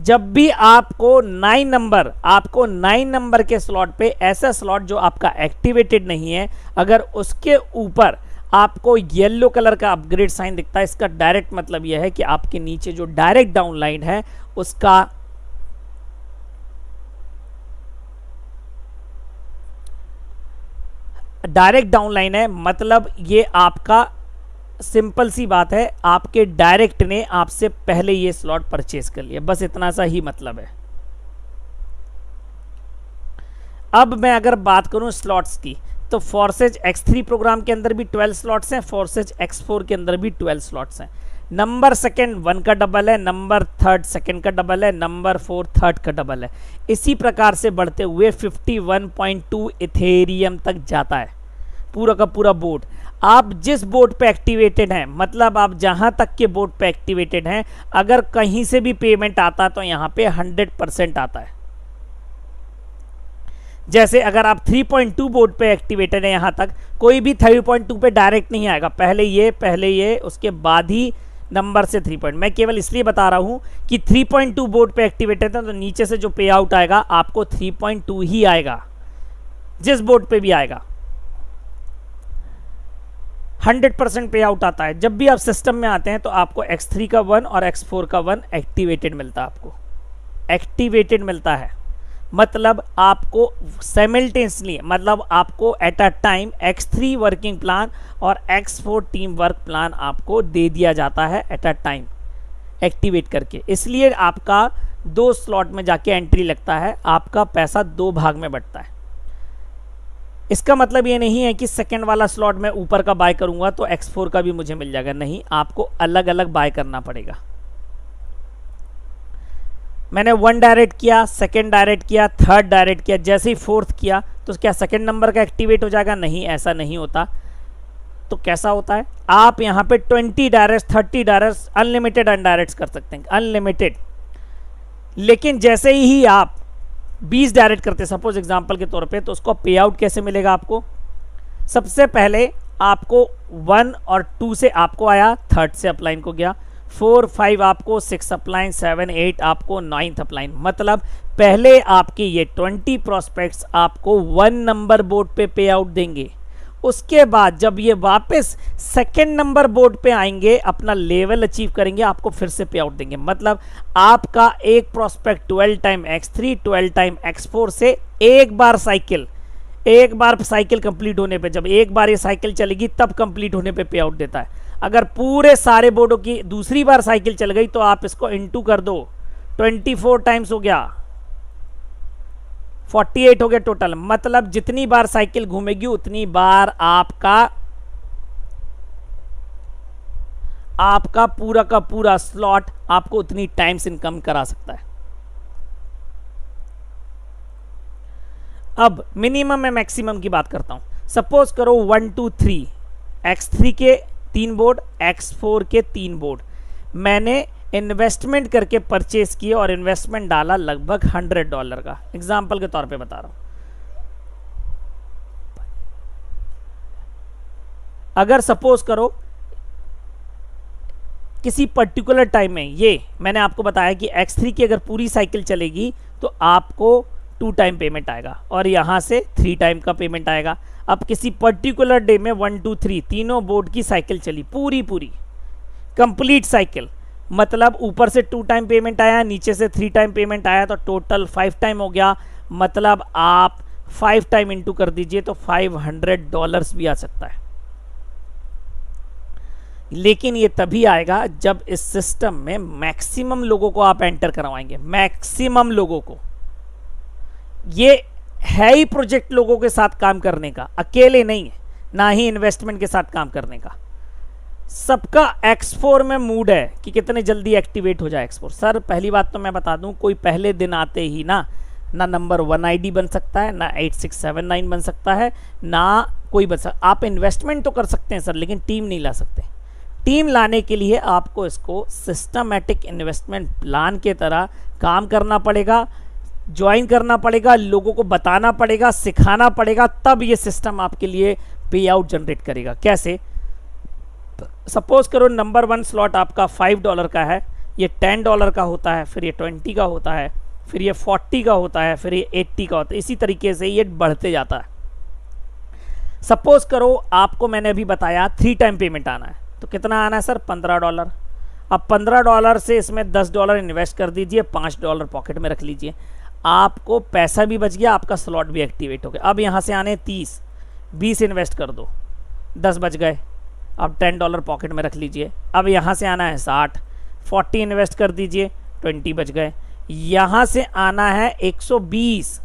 Speaker 2: जब भी आपको 9 नंबर के स्लॉट पे ऐसा स्लॉट जो आपका एक्टिवेटेड नहीं है, अगर उसके ऊपर आपको येलो कलर का अपग्रेड साइन दिखता है, इसका डायरेक्ट मतलब यह है कि आपके नीचे जो डायरेक्ट डाउन लाइन है उसका डायरेक्ट डाउन लाइन है, मतलब ये आपका सिंपल सी बात है, आपके डायरेक्ट ने आपसे पहले ये स्लॉट परचेज कर लिया, बस इतना सा ही मतलब है। अब मैं अगर बात करूं स्लॉट्स की, तो फोर्सेज X3 प्रोग्राम के अंदर भी 12 स्लॉट्स हैं, फोर्सेज X4 के अंदर भी 12 स्लॉट्स हैं। नंबर सेकंड 1 का डबल है, नंबर थर्ड सेकंड का डबल है, नंबर 4 थर्ड का डबल है। इसी प्रकार से बढ़ते हुए 51.2 इथेरियम तक जाता है पूरा का पूरा बोर्ड। आप जिस बोर्ड पे एक्टिवेटेड हैं, मतलब आप जहां तक के बोर्ड पे एक्टिवेटेड हैं, अगर कहीं से भी पेमेंट आता है तो यहां पे 100% आता है। जैसे अगर आप 3.2 बोर्ड पे एक्टिवेटेड है, यहां तक कोई भी 3.2 पे डायरेक्ट नहीं आएगा, पहले ये उसके बाद ही नंबर से 3 मैं केवल इसलिए बता रहा हूं कि 3.2 बोर्ड पे एक्टिवेटेड है तो नीचे से जो पे आउट आएगा आपको 3.2 ही आएगा, जिस बोर्ड पे भी आएगा 100% पे आउट आता है। जब भी आप सिस्टम में आते हैं तो आपको X3 का 1 और X4 का 1 एक्टिवेटेड मिलता है, आपको एक्टिवेटेड मिलता है, मतलब आपको साइमल्टेनियसली, मतलब आपको at a time X3 working plan और X4 टीम वर्क प्लान आपको दे दिया जाता है एट अ टाइम एक्टिवेट करके। इसलिए आपका 2 स्लॉट में जाके एंट्री लगता है, आपका पैसा 2 भाग में बंटता है। इसका मतलब ये नहीं है कि सेकंड वाला स्लॉट में ऊपर का बाय करूंगा तो X4 का भी मुझे मिल जाएगा, नहीं, आपको अलग अलग बाय करना पड़ेगा। मैंने 1 डायरेक्ट किया, सेकंड डायरेक्ट किया, थर्ड डायरेक्ट किया, जैसे ही फोर्थ किया तो क्या सेकंड नंबर का एक्टिवेट हो जाएगा? नहीं, ऐसा नहीं होता। तो कैसा होता है? आप यहाँ पे 20 डायरेक्ट, 30 डायरेक्ट, अनलिमिटेड अनडायरेक्ट कर सकते हैं, अनलिमिटेड। लेकिन जैसे ही आप 20 डायरेक्ट करते, सपोज एग्जांपल के तौर पे, तो उसको पे आउट कैसे मिलेगा आपको? सबसे पहले आपको 1 और 2 से आपको आया, थर्ड से अपलाइन को गया, 4 5 आपको, 6 अपलाइन, 7 8 आपको, 9th अपलाइन। मतलब पहले आपके ये 20 प्रोस्पेक्ट्स आपको 1 नंबर बोर्ड पे आउट देंगे, उसके बाद जब ये वापस सेकंड नंबर बोर्ड पे आएंगे, अपना लेवल अचीव करेंगे, आपको फिर से पे आउट देंगे। मतलब आपका एक prospect 12 time X3, 12 time X4 से एक बार साइकिल कंप्लीट होने पे, जब एक बार ये साइकिल चलेगी तब कंप्लीट होने पे पे आउट देता है। अगर पूरे सारे बोर्डों की दूसरी बार साइकिल चल गई तो आप इसको इनटू कर दो, 24 टाइम्स हो गया, 48 हो गया टोटल। मतलब जितनी बार साइकिल घूमेगी उतनी बार आपका पूरा का पूरा स्लॉट आपको उतनी टाइम्स इनकम करा सकता है। अब मिनिमम में मैक्सिमम की बात करता हूं। सपोज करो 1 2 3 X3 के 3 बोर्ड, X4 के 3 बोर्ड मैंने इन्वेस्टमेंट करके परचेज किए और इन्वेस्टमेंट डाला लगभग $100 का, एग्जाम्पल के तौर पे बता रहा हूं। अगर सपोज करो किसी पर्टिकुलर टाइम में, ये मैंने आपको बताया कि X3 की अगर पूरी साइकिल चलेगी तो आपको 2 टाइम पेमेंट आएगा और यहां से 3 टाइम का पेमेंट आएगा। अब किसी पर्टिकुलर डे में 1 2 3 तीनों बोर्ड की साइकिल चली, पूरी कंप्लीट साइकिल, मतलब ऊपर से 2 टाइम पेमेंट आया, नीचे से 3 टाइम पेमेंट आया, तो टोटल 5 टाइम हो गया। मतलब आप 5 टाइम इंटू कर दीजिए तो $500 भी आ सकता है। लेकिन ये तभी आएगा जब इस सिस्टम में मैक्सिमम लोगों को आप एंटर करवाएंगे, मैक्सिमम लोगों को। ये है ही प्रोजेक्ट लोगों के साथ काम करने का, अकेले नहीं है, ना ही इन्वेस्टमेंट के साथ काम करने का। सबका X4 में मूड है कि कितने जल्दी एक्टिवेट हो जाए X4। सर पहली बात तो मैं बता दूं, कोई पहले दिन आते ही ना नंबर 1 ID बन सकता है, ना 8679 बन सकता है, ना कोई बन सकता। आप इन्वेस्टमेंट तो कर सकते हैं सर, लेकिन टीम नहीं ला सकते। टीम लाने के लिए आपको इसको सिस्टमैटिक इन्वेस्टमेंट प्लान के तरह काम करना पड़ेगा, ज्वाइन करना पड़ेगा, लोगों को बताना पड़ेगा, सिखाना पड़ेगा, तब ये सिस्टम आपके लिए पे आउट जनरेट करेगा। कैसे? सपोज करो नंबर 1 स्लॉट आपका $5 का है, ये $10 का होता है, फिर ये 20 का होता है, फिर ये 40 का होता है, फिर ये 80 का होता है, इसी तरीके से ये बढ़ते जाता है। सपोज करो आपको मैंने अभी बताया 3 टाइम पेमेंट आना है, तो कितना आना है सर? $15। अब $15 से इसमें $10 इन्वेस्ट कर दीजिए, $5 पॉकेट में रख लीजिए, आपको पैसा भी बच गया, आपका स्लॉट भी एक्टिवेट हो गया। अब यहाँ से आने 30, 20 इन्वेस्ट कर दो, 10 बच गए, अब $10 पॉकेट में रख लीजिए। अब यहाँ से आना है 60, 40 इन्वेस्ट कर दीजिए, 20 बच गए। यहाँ से आना है 120,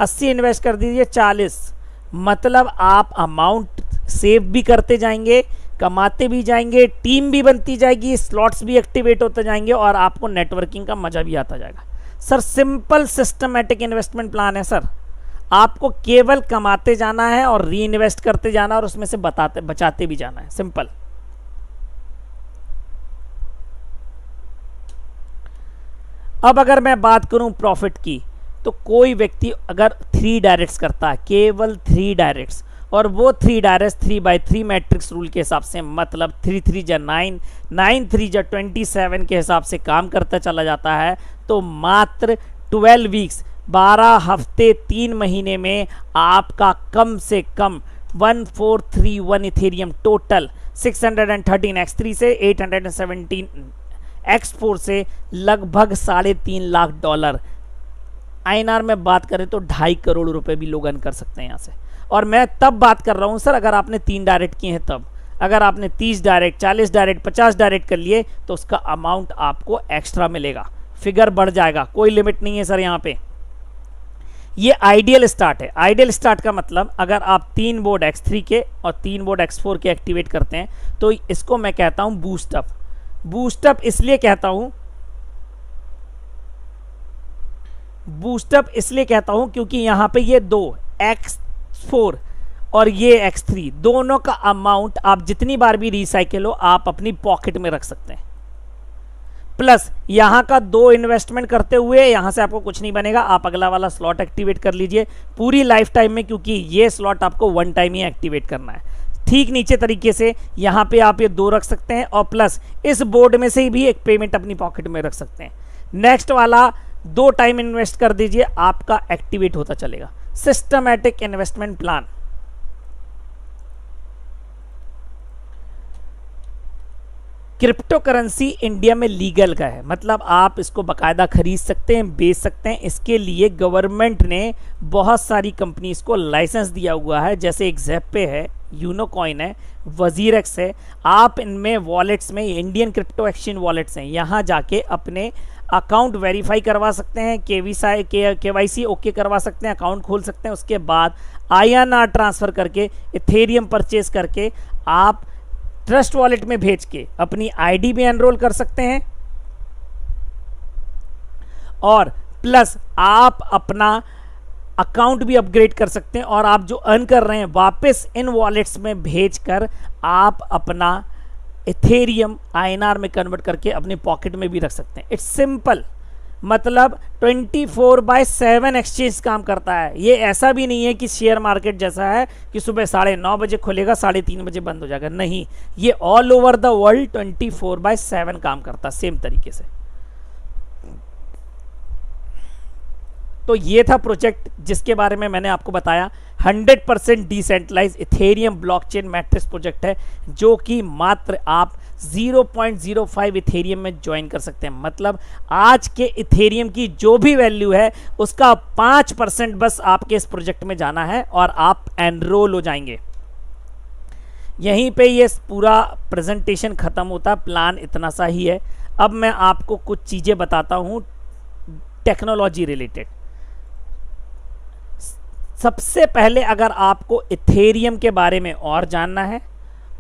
Speaker 2: 80 इन्वेस्ट कर दीजिए, 40। मतलब आप अमाउंट सेव भी करते जाएंगे, कमाते भी जाएंगे, टीम भी बनती जाएगी, स्लॉट्स भी एक्टिवेट होते जाएंगे और आपको नेटवर्किंग का मजा भी आता जाएगा। Sir simple systematic investment plan है सर, आपको केवल कमाते जाना है और री इन्वेस्ट करते जाना और उसमें से बचाते भी जाना है, सिंपल। अब अगर मैं बात करूं प्रॉफिट की, तो कोई व्यक्ति अगर 3 डायरेक्ट्स करता है, केवल 3 डायरेक्ट्स, और वो 3 डायरेक्ट्स 3/3 मैट्रिक्स रूल के हिसाब से, मतलब 3 3 जा 9, 9 3 जा 27 के हिसाब से काम करता चला जाता है, तो मात्र 12 वीक्स 12 हफ्ते 3 महीने में आपका कम से कम 1431 इथेरियम टोटल 613 X3 से 817 X4 से लगभग $3.5 लाख INR में बात करें तो 2.5 करोड़ रुपए भी लोग अर्न कर सकते हैं यहाँ से। और मैं तब बात कर रहा हूँ सर अगर आपने 3 डायरेक्ट किए हैं तब। अगर आपने 30 डायरेक्ट, 40 डायरेक्ट, 50 डायरेक्ट कर लिए तो उसका अमाउंट आपको एक्स्ट्रा मिलेगा, फिगर बढ़ जाएगा, कोई लिमिट नहीं है सर यहाँ पे। ये आइडियल स्टार्ट है। आइडियल स्टार्ट का मतलब अगर आप 3 बोर्ड X3 के और 3 बोर्ड X4 के एक्टिवेट करते हैं तो इसको मैं कहता हूँ बूस्टअप। बूस्टअप इसलिए कहता हूं क्योंकि यहां पे ये 2 X4 और ये X3 दोनों का अमाउंट आप जितनी बार भी रिसाइकिल हो आप अपनी पॉकेट में रख सकते हैं। प्लस यहां का 2 इन्वेस्टमेंट करते हुए यहां से आपको कुछ नहीं बनेगा, आप अगला वाला स्लॉट एक्टिवेट कर लीजिए पूरी लाइफ टाइम में, क्योंकि ये स्लॉट आपको 1 टाइम ही एक्टिवेट करना है। ठीक नीचे तरीके से यहाँ पे आप ये 2 रख सकते हैं और प्लस इस बोर्ड में से भी एक पेमेंट अपनी पॉकेट में रख सकते हैं। नेक्स्ट वाला 2 टाइम इन्वेस्ट कर दीजिए, आपका एक्टिवेट होता चलेगा। Systematic investment plan. Crypto currency India में लीगल का है, मतलब आप इसको बाकायदा खरीद सकते हैं, बेच सकते हैं। इसके लिए गवर्नमेंट ने बहुत सारी कंपनीज को लाइसेंस दिया हुआ है, जैसे एक ज़ेप्पे है, यूनोकॉइन है, वजीरेक्स है। आप इनमें वॉलेट्स में इंडियन क्रिप्टो एक्सचेंज वॉलेट्स हैं, यहाँ जाके अपने अकाउंट वेरीफाई करवा सकते हैं, केवाईसी ओके करवा सकते हैं, अकाउंट खोल सकते हैं। उसके बाद INR ट्रांसफ़र करके इथेरियम परचेज करके आप ट्रस्ट वॉलेट में भेज के अपनी आईडी भी एनरोल कर सकते हैं और प्लस आप अपना अकाउंट भी अपग्रेड कर सकते हैं और आप जो अर्न कर रहे हैं वापस इन वॉलेट्स में भेजकर आप अपना इथेरियम INR में कन्वर्ट करके अपने पॉकेट में भी रख सकते हैं। इट्स सिंपल, मतलब 24/7 एक्सचेंज काम करता है। ये ऐसा भी नहीं है कि शेयर मार्केट जैसा है कि सुबह 9:30 बजे खुलेगा 3:30 बजे बंद हो जाएगा, नहीं, ये ऑल ओवर द वर्ल्ड 24/7 काम करता है सेम तरीके से। तो ये था प्रोजेक्ट जिसके बारे में मैंने आपको बताया। 100% decentralize Ethereum blockchain matrix project है जो कि मात्र आप 0.05 इथेरियम में ज्वाइन कर सकते हैं। मतलब आज के इथेरियम की जो भी वैल्यू है उसका 5% बस आपके इस प्रोजेक्ट में जाना है और आप एनरोल हो जाएंगे। यहीं पे ये पूरा प्रेजेंटेशन खत्म होता, प्लान इतना सा ही है। अब मैं आपको कुछ चीज़ें बताता हूँ टेक्नोलॉजी रिलेटेड। सबसे पहले अगर आपको इथेरियम के बारे में और जानना है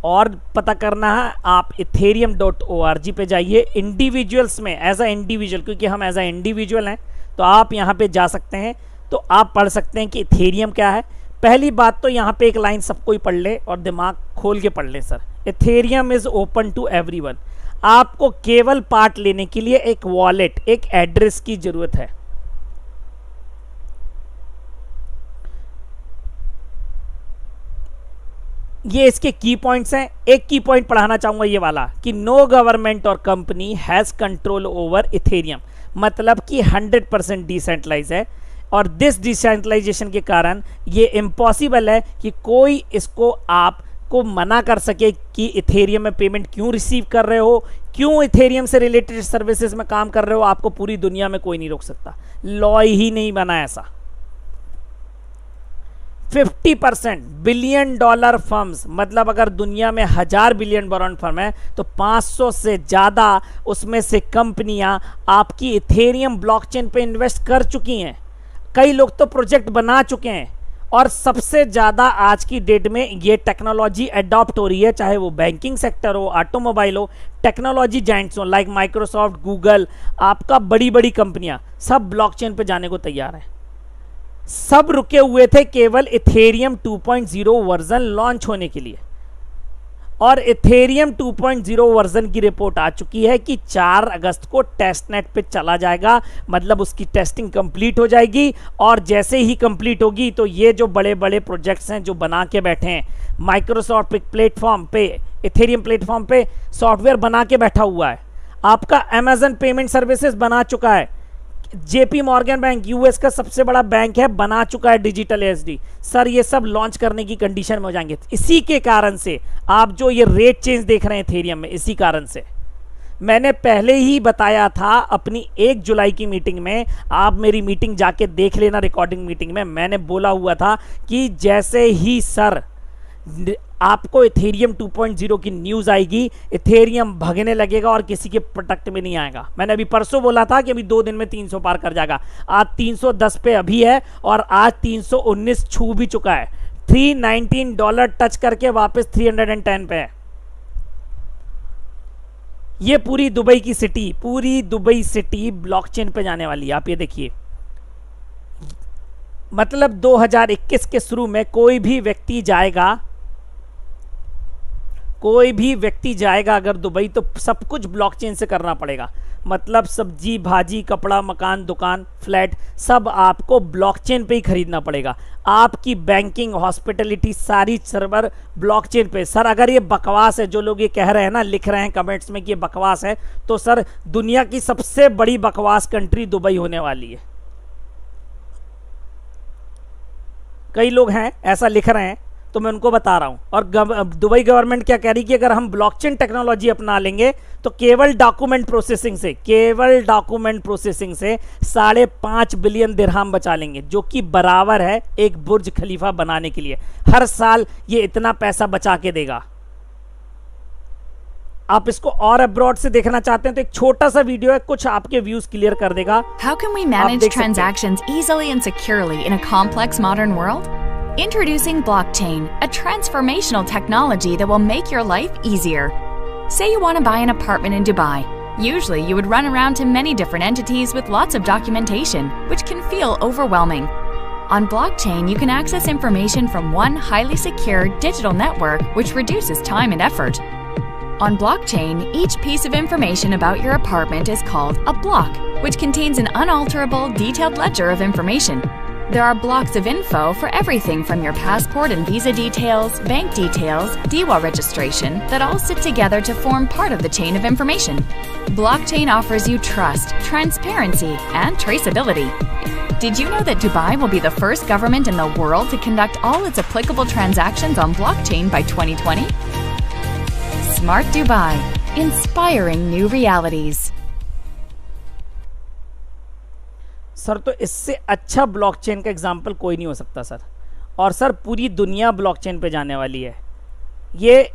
Speaker 2: और पता करना है, आप ethereum.org पे जाइए। इंडिविजुअल्स में एज अ इंडिविजुअल, क्योंकि हम एज अ इंडिविजुअल हैं तो आप यहाँ पे जा सकते हैं, तो आप पढ़ सकते हैं कि इथेरियम क्या है। पहली बात तो यहाँ पे एक लाइन सबको ही पढ़ ले और दिमाग खोल के पढ़ ले sir. Ethereum is open to everyone. आपको केवल पार्ट लेने के लिए एक वॉलेट, एक एड्रेस की ज़रूरत है। ये इसके की पॉइंट्स हैं। एक की पॉइंट पढ़ाना चाहूंगा ये वाला कि नो गवर्नमेंट और company has control over Ethereum, मतलब कि 100% डिसेंट्रलाइज है। और दिस डिसेंट्रलाइजेशन के कारण ये इम्पॉसिबल है कि कोई इसको आपको मना कर सके कि इथेरियम में पेमेंट क्यों रिसीव कर रहे हो, क्यों इथेरियम से रिलेटेड सर्विसेज में काम कर रहे हो, आपको पूरी दुनिया में कोई नहीं रोक सकता। लॉ ही नहीं बना ऐसा। 50% बिलियन डॉलर फर्म्स, मतलब अगर दुनिया में 1000 बिलियन डॉलर फर्म है तो 500 से ज़्यादा उसमें से कंपनियां आपकी इथेरियम ब्लॉकचेन पे इन्वेस्ट कर चुकी हैं। कई लोग तो प्रोजेक्ट बना चुके हैं और सबसे ज़्यादा आज की डेट में ये टेक्नोलॉजी अडॉप्ट हो रही है, चाहे वो बैंकिंग सेक्टर हो, ऑटोमोबाइल हो, टेक्नोलॉजी जाइंट्स हो लाइक माइक्रोसॉफ्ट, गूगल, आपका बड़ी बड़ी कंपनियां सब ब्लॉकचेन पे जाने को तैयार हैं। सब रुके हुए थे केवल इथेरियम 2.0 वर्जन लॉन्च होने के लिए, और इथेरियम 2.0 वर्जन की रिपोर्ट आ चुकी है कि 4 अगस्त को टेस्ट नेट पे चला जाएगा, मतलब उसकी टेस्टिंग कंप्लीट हो जाएगी। और जैसे ही कंप्लीट होगी तो ये जो बड़े बड़े प्रोजेक्ट्स हैं जो बना के बैठे हैं, माइक्रोसॉफ्ट प्लेटफॉर्म पे, इथेरियम प्लेटफॉर्म पे सॉफ्टवेयर बना के बैठा हुआ है, आपका अमेजन पेमेंट सर्विसेज बना चुका है, जेपी मॉर्गन बैंक यूएस का सबसे बड़ा बैंक है बना चुका है डिजिटल एसडी। सर ये सब लॉन्च करने की कंडीशन में हो जाएंगे। इसी के कारण से आप जो ये रेट चेंज देख रहे हैं इथेरियम में, इसी कारण से मैंने पहले ही बताया था अपनी 1 जुलाई की मीटिंग में, आप मेरी मीटिंग जाके देख लेना, रिकॉर्डिंग मीटिंग में मैंने बोला हुआ था कि जैसे ही सर आपको इथेरियम 2.0 की न्यूज़ आएगी, इथेरियम भगने लगेगा और किसी के प्रोडक्ट में नहीं आएगा। मैंने अभी परसों बोला था कि अभी 2 दिन में 300 पार कर जाएगा, आज 310 पे अभी है और आज 319 छू भी चुका है। $319 टच करके वापस 310 पे है। ये पूरी दुबई की सिटी, पूरी दुबई सिटी ब्लॉकचेन पे जाने वाली है। आप ये देखिए, मतलब 2021 के शुरू में कोई भी व्यक्ति जाएगा अगर दुबई, तो सब कुछ ब्लॉकचेन से करना पड़ेगा। मतलब सब्जी भाजी, कपड़ा, मकान, दुकान, फ्लैट, सब आपको ब्लॉकचेन पे ही खरीदना पड़ेगा। आपकी बैंकिंग, हॉस्पिटलिटी, सारी सर्वर ब्लॉकचेन पे। सर अगर ये बकवास है, जो लोग ये कह रहे हैं ना, लिख रहे हैं कमेंट्स में कि ये बकवास है, तो सर दुनिया की सबसे बड़ी बकवास कंट्री दुबई होने वाली है। कई लोग हैं ऐसा लिख रहे हैं, तो मैं उनको बता रहा हूं। और दुबई गवर्नमेंट क्या कह रही है कि अगर हम ब्लॉकचेन टेक्नोलॉजी अपना लेंगे तो केवल डॉक्यूमेंट प्रोसेसिंग से 5.5 बिलियन दिरहम बचा लेंगे, जो कि बराबर है एक बुर्ज खलीफा बनाने के लिए। हर साल ये इतना पैसा बचा के देगा। आप इसको और अब्रॉड से देखना चाहते हैं तो एक छोटा सा वीडियो है, कुछ आपके व्यूज क्लियर कर देगा।
Speaker 3: How can we manage transactions easily and securely in a complex modern world? Introducing blockchain, a transformational technology that will make your life easier. Say you want to buy an apartment in Dubai. Usually you would run around to many different entities with lots of documentation, which can feel overwhelming. On blockchain, you can access information from one highly secure digital network, which reduces time and effort. On blockchain, each piece of information about your apartment is called a block, which contains an unalterable, detailed ledger of information. There are blocks of info for everything from your passport and visa details, bank details, DWA registration, that all sit together to form part of the chain of information. Blockchain offers you trust, transparency, and traceability. Did you know that Dubai will be the first government in the world to conduct all its applicable transactions on blockchain by 2020? Smart Dubai, inspiring new realities.
Speaker 2: Sir तो इससे अच्छा blockchain का example कोई नहीं हो सकता sir. और sir पूरी दुनिया ब्लॉकचेन पे जाने वाली है, ये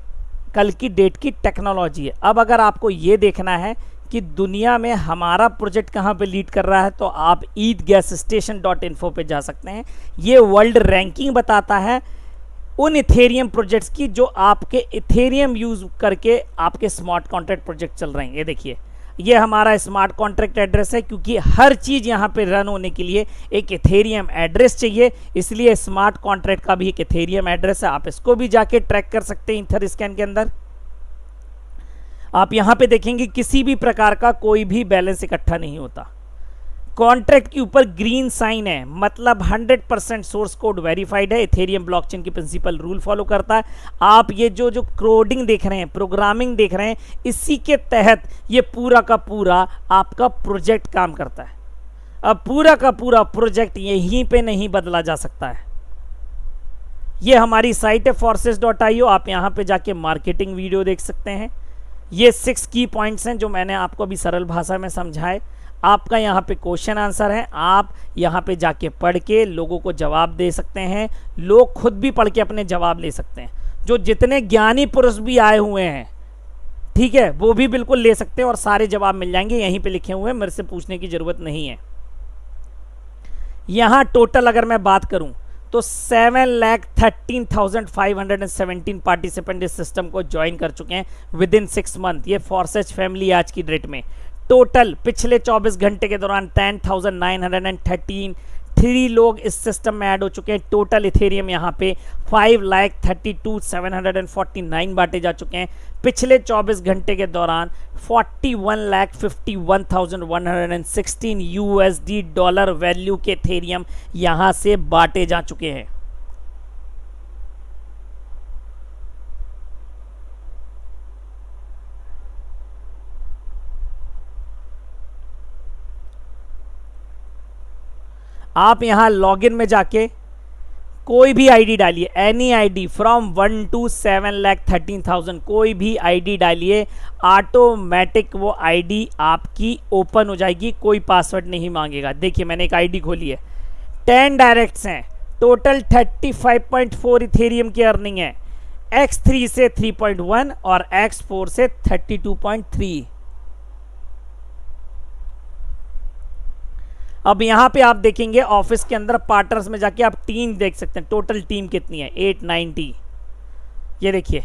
Speaker 2: कल की डेट की टेक्नोलॉजी है। अब अगर आपको ये देखना है कि दुनिया में हमारा प्रोजेक्ट कहाँ पे लीड कर रहा है, तो आप eatgasstation.info पे जा सकते हैं। ये वर्ल्ड रैंकिंग बताता है उन इथेरियम प्रोजेक्ट्स की जो आपके इथेरियम यूज़ करके आपके स्मार्ट कॉन्ट्रैक्ट प्रोजेक्ट चल रहे हैं। ये देखिए, ये हमारा स्मार्ट कॉन्ट्रैक्ट एड्रेस है, क्योंकि हर चीज़ यहाँ पे रन होने के लिए एक इथेरियम एड्रेस चाहिए, इसलिए स्मार्ट कॉन्ट्रैक्ट का भी एक इथेरियम एड्रेस है। आप इसको भी जाके ट्रैक कर सकते हैं ईथर स्कैन के अंदर। आप यहाँ पे देखेंगे किसी भी प्रकार का कोई भी बैलेंस इकट्ठा नहीं होता, कॉन्ट्रैक्ट के ऊपर ग्रीन साइन है, मतलब 100% सोर्स कोड वेरीफाइड है, इथेरियम ब्लॉकचेन की प्रिंसिपल रूल फॉलो करता है। आप ये जो कोडिंग देख रहे हैं, प्रोग्रामिंग देख रहे हैं, इसी के तहत ये पूरा का पूरा आपका प्रोजेक्ट काम करता है। अब पूरा का पूरा प्रोजेक्ट यहीं पे नहीं बदला जा सकता है। ये हमारी साइट है forces.io, आप यहाँ पे जाके मार्केटिंग वीडियो देख सकते हैं। ये 6 की पॉइंट्स हैं जो मैंने आपको अभी सरल भाषा में समझाए। आपका यहाँ पे क्वेश्चन आंसर है, आप यहाँ पे जाके पढ़ के लोगों को जवाब दे सकते हैं, लोग खुद भी पढ़ के अपने जवाब ले सकते हैं। जो जितने ज्ञानी पुरुष भी आए हुए हैं, ठीक है, वो भी बिल्कुल ले सकते हैं और सारे जवाब मिल जाएंगे, यहीं पे लिखे हुए हैं, मेरे से पूछने की जरूरत नहीं है। यहाँ टोटल अगर मैं बात करूं तो 7,13,517 पार्टिसिपेंट इस सिस्टम को ज्वाइन कर चुके हैं विद इन 6 मंथ। ये फोर्सेज फैमिली आज की डेट में टोटल पिछले 24 घंटे के दौरान 10,913 लोग इस सिस्टम में ऐड हो चुके हैं। टोटल इथेरियम यहाँ पे 5,32,749 बांटे जा चुके हैं। पिछले 24 घंटे के दौरान 41,51,116 USD डॉलर वैल्यू के इथेरियम यहाँ से बांटे जा चुके हैं। आप यहाँ लॉगिन में जाके कोई भी आईडी डालिए, एनी आईडी फ्रॉम 1 to 7,13,000, कोई भी आईडी डालिए, ऑटोमेटिक वो आईडी आपकी ओपन हो जाएगी, कोई पासवर्ड नहीं मांगेगा। देखिए मैंने एक आईडी खोली है, 10 डायरेक्ट्स हैं, टोटल 35.4 इथेरियम की अर्निंग है, X3 से 3.1 और X4 से 32.3। अब यहाँ पे आप देखेंगे ऑफिस के अंदर पार्टनर्स में जाके आप टीम देख सकते हैं, टोटल टीम कितनी है, 890। ये देखिए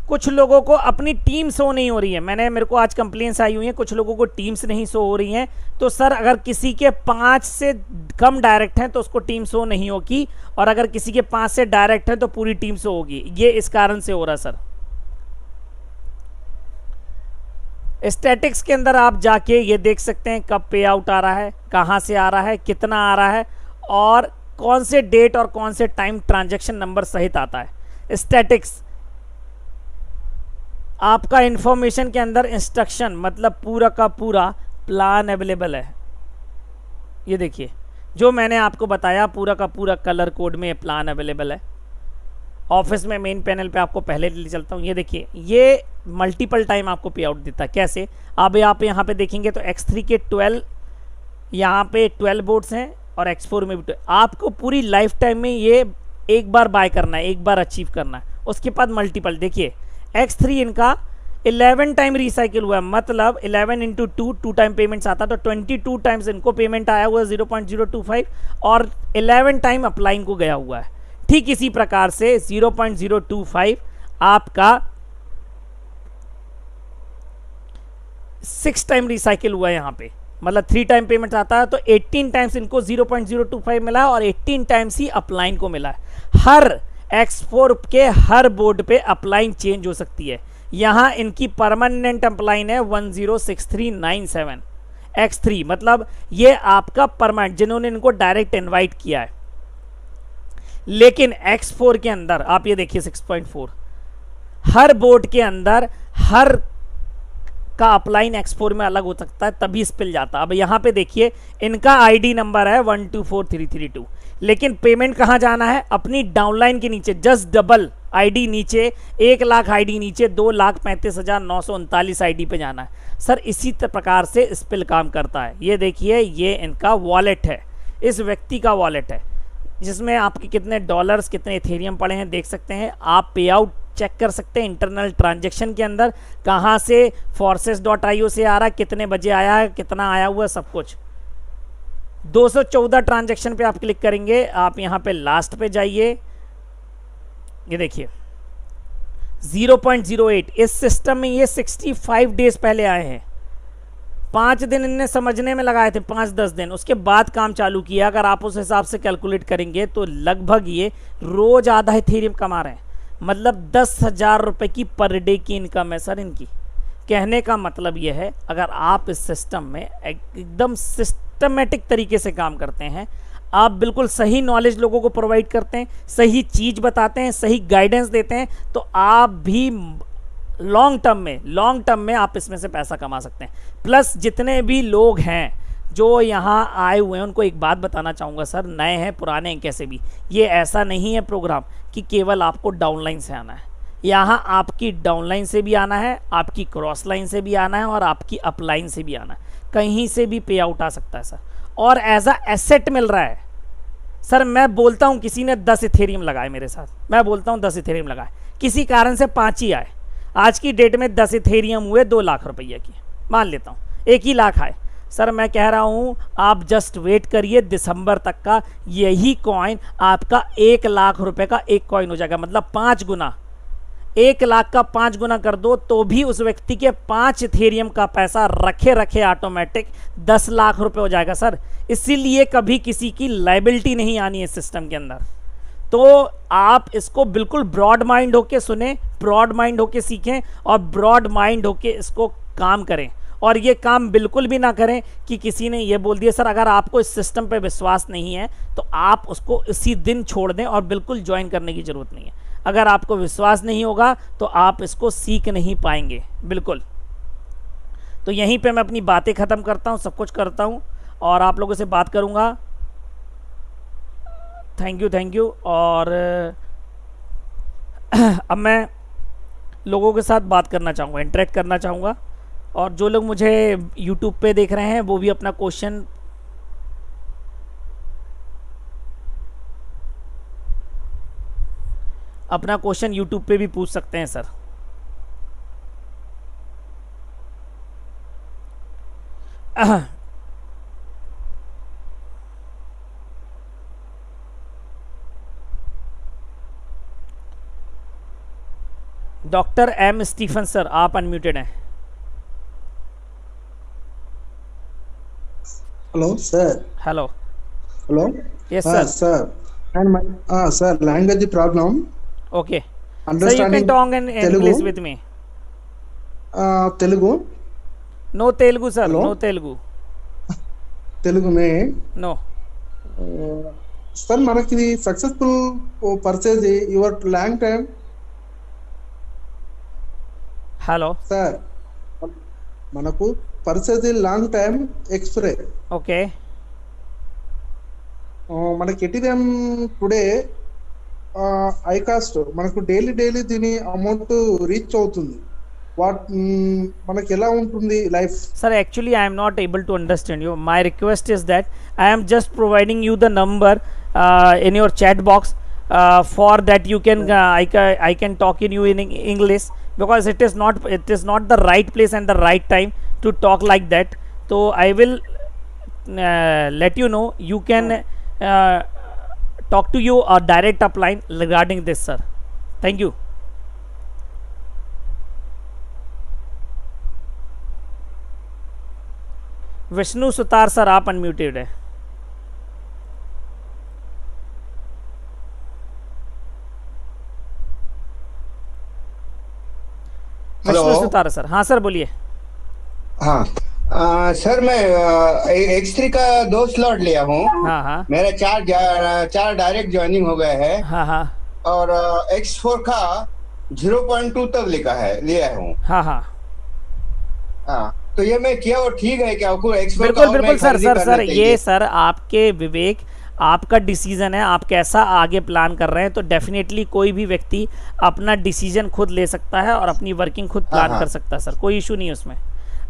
Speaker 2: कुछ लोगों को अपनी टीम शो नहीं हो रही है, मेरे को आज कंप्लेंट्स आई हुई हैं, कुछ लोगों को टीम्स नहीं शो हो रही हैं। तो सर अगर किसी के 5 से कम डायरेक्ट हैं तो उसको टीम शो नहीं होगी, और अगर किसी के 5 से डायरेक्ट हैं तो पूरी टीम शो होगी। ये इस कारण से हो रहा है सर। स्टैटिक्स के अंदर आप जाके ये देख सकते हैं कब पे आउट आ रहा है, कहाँ से आ रहा है, कितना आ रहा है, और कौन से डेट और कौन से टाइम ट्रांजैक्शन नंबर सहित आता है। स्टैटिक्स आपका इंफॉर्मेशन के अंदर इंस्ट्रक्शन मतलब पूरा का पूरा प्लान अवेलेबल है। ये देखिए जो मैंने आपको बताया पूरा का पूरा कलर कोड में प्लान अवेलेबल है। ऑफिस में मेन पैनल पे आपको पहले ले चलता हूँ। ये देखिए ये मल्टीपल टाइम आपको पे आउट देता है। कैसे? अब आप यहाँ पे देखेंगे तो X3 के 12 यहाँ पे 12 बोर्ड्स हैं और X4 में भी 12। आपको पूरी लाइफ टाइम में ये एक बार बाय करना है, एक बार अचीव करना है, उसके बाद मल्टीपल। देखिए X3 इनका 11 टाइम रिसाइकिल हुआ है, मतलब 11 इंटू 2 टाइम पेमेंट्स आता तो 22 टाइम्स इनको पेमेंट आया हुआ है 0.025 और 11 टाइम अपलाइंग को गया हुआ है। ठीक इसी प्रकार से 0.025 आपका 6 टाइम रिसाइकिल हुआ है यहाँ पे, मतलब 3 टाइम पेमेंट आता है तो 18 टाइम्स इनको 0.025 मिला है और 18 टाइम्स ही अपलाइन को मिला है। हर X4 के हर बोर्ड पे अपलाइन चेंज हो सकती है। यहाँ इनकी परमानेंट अपलाइन है 106397 X3, मतलब ये आपका परमानेंट जिन्होंने इनको डायरेक्ट इनवाइट किया है। लेकिन X4 के अंदर आप ये देखिए 6.4 हर बोर्ड के अंदर हर का अपलाइन X4 में अलग हो सकता है, तभी स्पिल जाता। अब यहाँ पे देखिए इनका आईडी नंबर है 124332, लेकिन पेमेंट कहाँ जाना है? अपनी डाउनलाइन के नीचे, जस्ट डबल आईडी नीचे, 1 लाख आईडी नीचे 2,35,939 आईडी पे जाना है। सर इसी प्रकार से स्पिल काम करता है। ये देखिए ये इनका वॉलेट है, इस व्यक्ति का वॉलेट है जिसमें आपके कितने डॉलर्स कितने इथेरियम पड़े हैं देख सकते हैं। आप पे आउट चेक कर सकते हैं इंटरनल ट्रांजैक्शन के अंदर, कहाँ से forces.io से आ रहा है, कितने बजे आया है, कितना आया हुआ है, सब कुछ। 214 ट्रांजैक्शन पे आप क्लिक करेंगे, आप यहाँ पे लास्ट पे जाइए, ये देखिए 0.08 इस सिस्टम में ये 65 डेज पहले आए हैं। 5 दिन इनने समझने में लगाए थे, 5-10 दिन, उसके बाद काम चालू किया। अगर आप उस हिसाब से कैलकुलेट करेंगे तो लगभग ये रोज आधा इथेरियम कमा रहे हैं, मतलब 10,000 रुपये की पर डे की इनकम है सर इनकी। कहने का मतलब यह है, अगर आप इस सिस्टम में एकदम सिस्टमेटिक तरीके से काम करते हैं, आप बिल्कुल सही नॉलेज लोगों को प्रोवाइड करते हैं, सही चीज़ बताते हैं, सही गाइडेंस देते हैं, तो आप भी लॉन्ग टर्म में आप इसमें से पैसा कमा सकते हैं। प्लस जितने भी लोग हैं जो यहाँ आए हुए हैं, उनको एक बात बताना चाहूँगा सर, नए हैं पुराने हैं कैसे भी, ये ऐसा नहीं है प्रोग्राम कि केवल आपको डाउनलाइन से आना है। यहाँ आपकी डाउनलाइन से भी आना है, आपकी क्रॉस लाइन से भी आना है और आपकी अपलाइन से भी आना है। कहीं से भी पे आउट आ सकता है सर, और एज अ एसेट मिल रहा है सर। मैं बोलता हूँ किसी ने 10 इथेरियम लगाए मेरे साथ, मैं बोलता हूँ 10 इथेरियम लगाए, किसी कारण से 5 ही आए। आज की डेट में 10 इथेरियम हुए 2 लाख रुपये की, मान लेता हूँ 1 ही लाख आए सर। मैं कह रहा हूँ आप जस्ट वेट करिए, दिसंबर तक का यही कॉइन आपका 1 लाख रुपए का एक कॉइन हो जाएगा। मतलब 5 गुना, 1 लाख का 5 गुना कर दो तो भी उस व्यक्ति के 5 इथेरियम का पैसा रखे रखे ऑटोमेटिक 10 लाख रुपए हो जाएगा सर। इसीलिए कभी किसी की लायबिलिटी नहीं आनी है सिस्टम के अंदर। तो आप इसको बिल्कुल ब्रॉड माइंड होके सुने, ब्रॉड माइंड होके सीखें और ब्रॉड माइंड होके इसको काम करें। और ये काम बिल्कुल भी ना करें कि किसी ने ये बोल दिया सर अगर आपको इस सिस्टम पे विश्वास नहीं है तो आप उसको इसी दिन छोड़ दें और बिल्कुल ज्वाइन करने की ज़रूरत नहीं है। अगर आपको विश्वास नहीं होगा तो आप इसको सीख नहीं पाएंगे बिल्कुल। तो यहीं पे मैं अपनी बातें ख़त्म करता हूँ, सब कुछ करता हूँ और आप लोगों से बात करूँगा। Thank you. और अब मैं लोगों के साथ बात करना चाहूँगा, इंटरेक्ट करना चाहूँगा। और जो लोग मुझे यूट्यूब पे देख रहे हैं वो भी अपना क्वेश्चन यूट्यूब पे भी पूछ सकते हैं sir. Doctor M Stephen sir, आप अनम्यूटेड हैं।
Speaker 4: Hello, sir.
Speaker 2: Hello.
Speaker 4: Hello.
Speaker 2: Yes, sir.
Speaker 4: Sir. And my sir, language problem.
Speaker 2: Okay.
Speaker 4: Understanding.
Speaker 2: Sir, you can talk in English with me.
Speaker 4: Telugu.
Speaker 2: No Telugu, sir.
Speaker 4: Hello?
Speaker 2: No Telugu.
Speaker 4: Telugu में.
Speaker 2: No.
Speaker 4: Sir, మనకి ఇది successful purchase your long time.
Speaker 2: Hello.
Speaker 4: Sir. మనకు purchase long time ఎక్స్ప్రే.
Speaker 2: Okay.
Speaker 4: మనకి ATM today I cost మనకు daily దీని amount reach అవుతుంది. What మనకి ఎలా ఉంటుంది life?
Speaker 2: Sir actually I am not able to understand you. My request is that I am just providing you the number in your chat box for that you can I can talk in you in English because it is not the right place and the right time to talk like that. So I will let you know. You can talk to you or direct upline regarding this, sir. Thank you. Vishnu Sutar sir, आप unmuted है। Vishnu Sutar sir, हाँ sir बोलिए।
Speaker 5: हाँ sir, मैं X3 का 2 slot लिया हूँ।
Speaker 2: हाँ।
Speaker 5: मेरा 4 डायरेक्ट ज्वाइनिंग हो गया है।
Speaker 2: हाँ।
Speaker 5: और X4 का 0.2 तक लिया हूँ।
Speaker 2: हाँ।
Speaker 5: तो ये मैं किया वो ठीक है क्या?
Speaker 2: बिल्कुल सर ये सर आपके विवेक, आपका डिसीजन है, आप कैसा आगे प्लान कर रहे हैं। तो डेफिनेटली कोई भी व्यक्ति अपना डिसीजन खुद ले सकता है और अपनी वर्किंग खुद प्लान कर सकता है सर, कोई इशू नहीं है उसमें।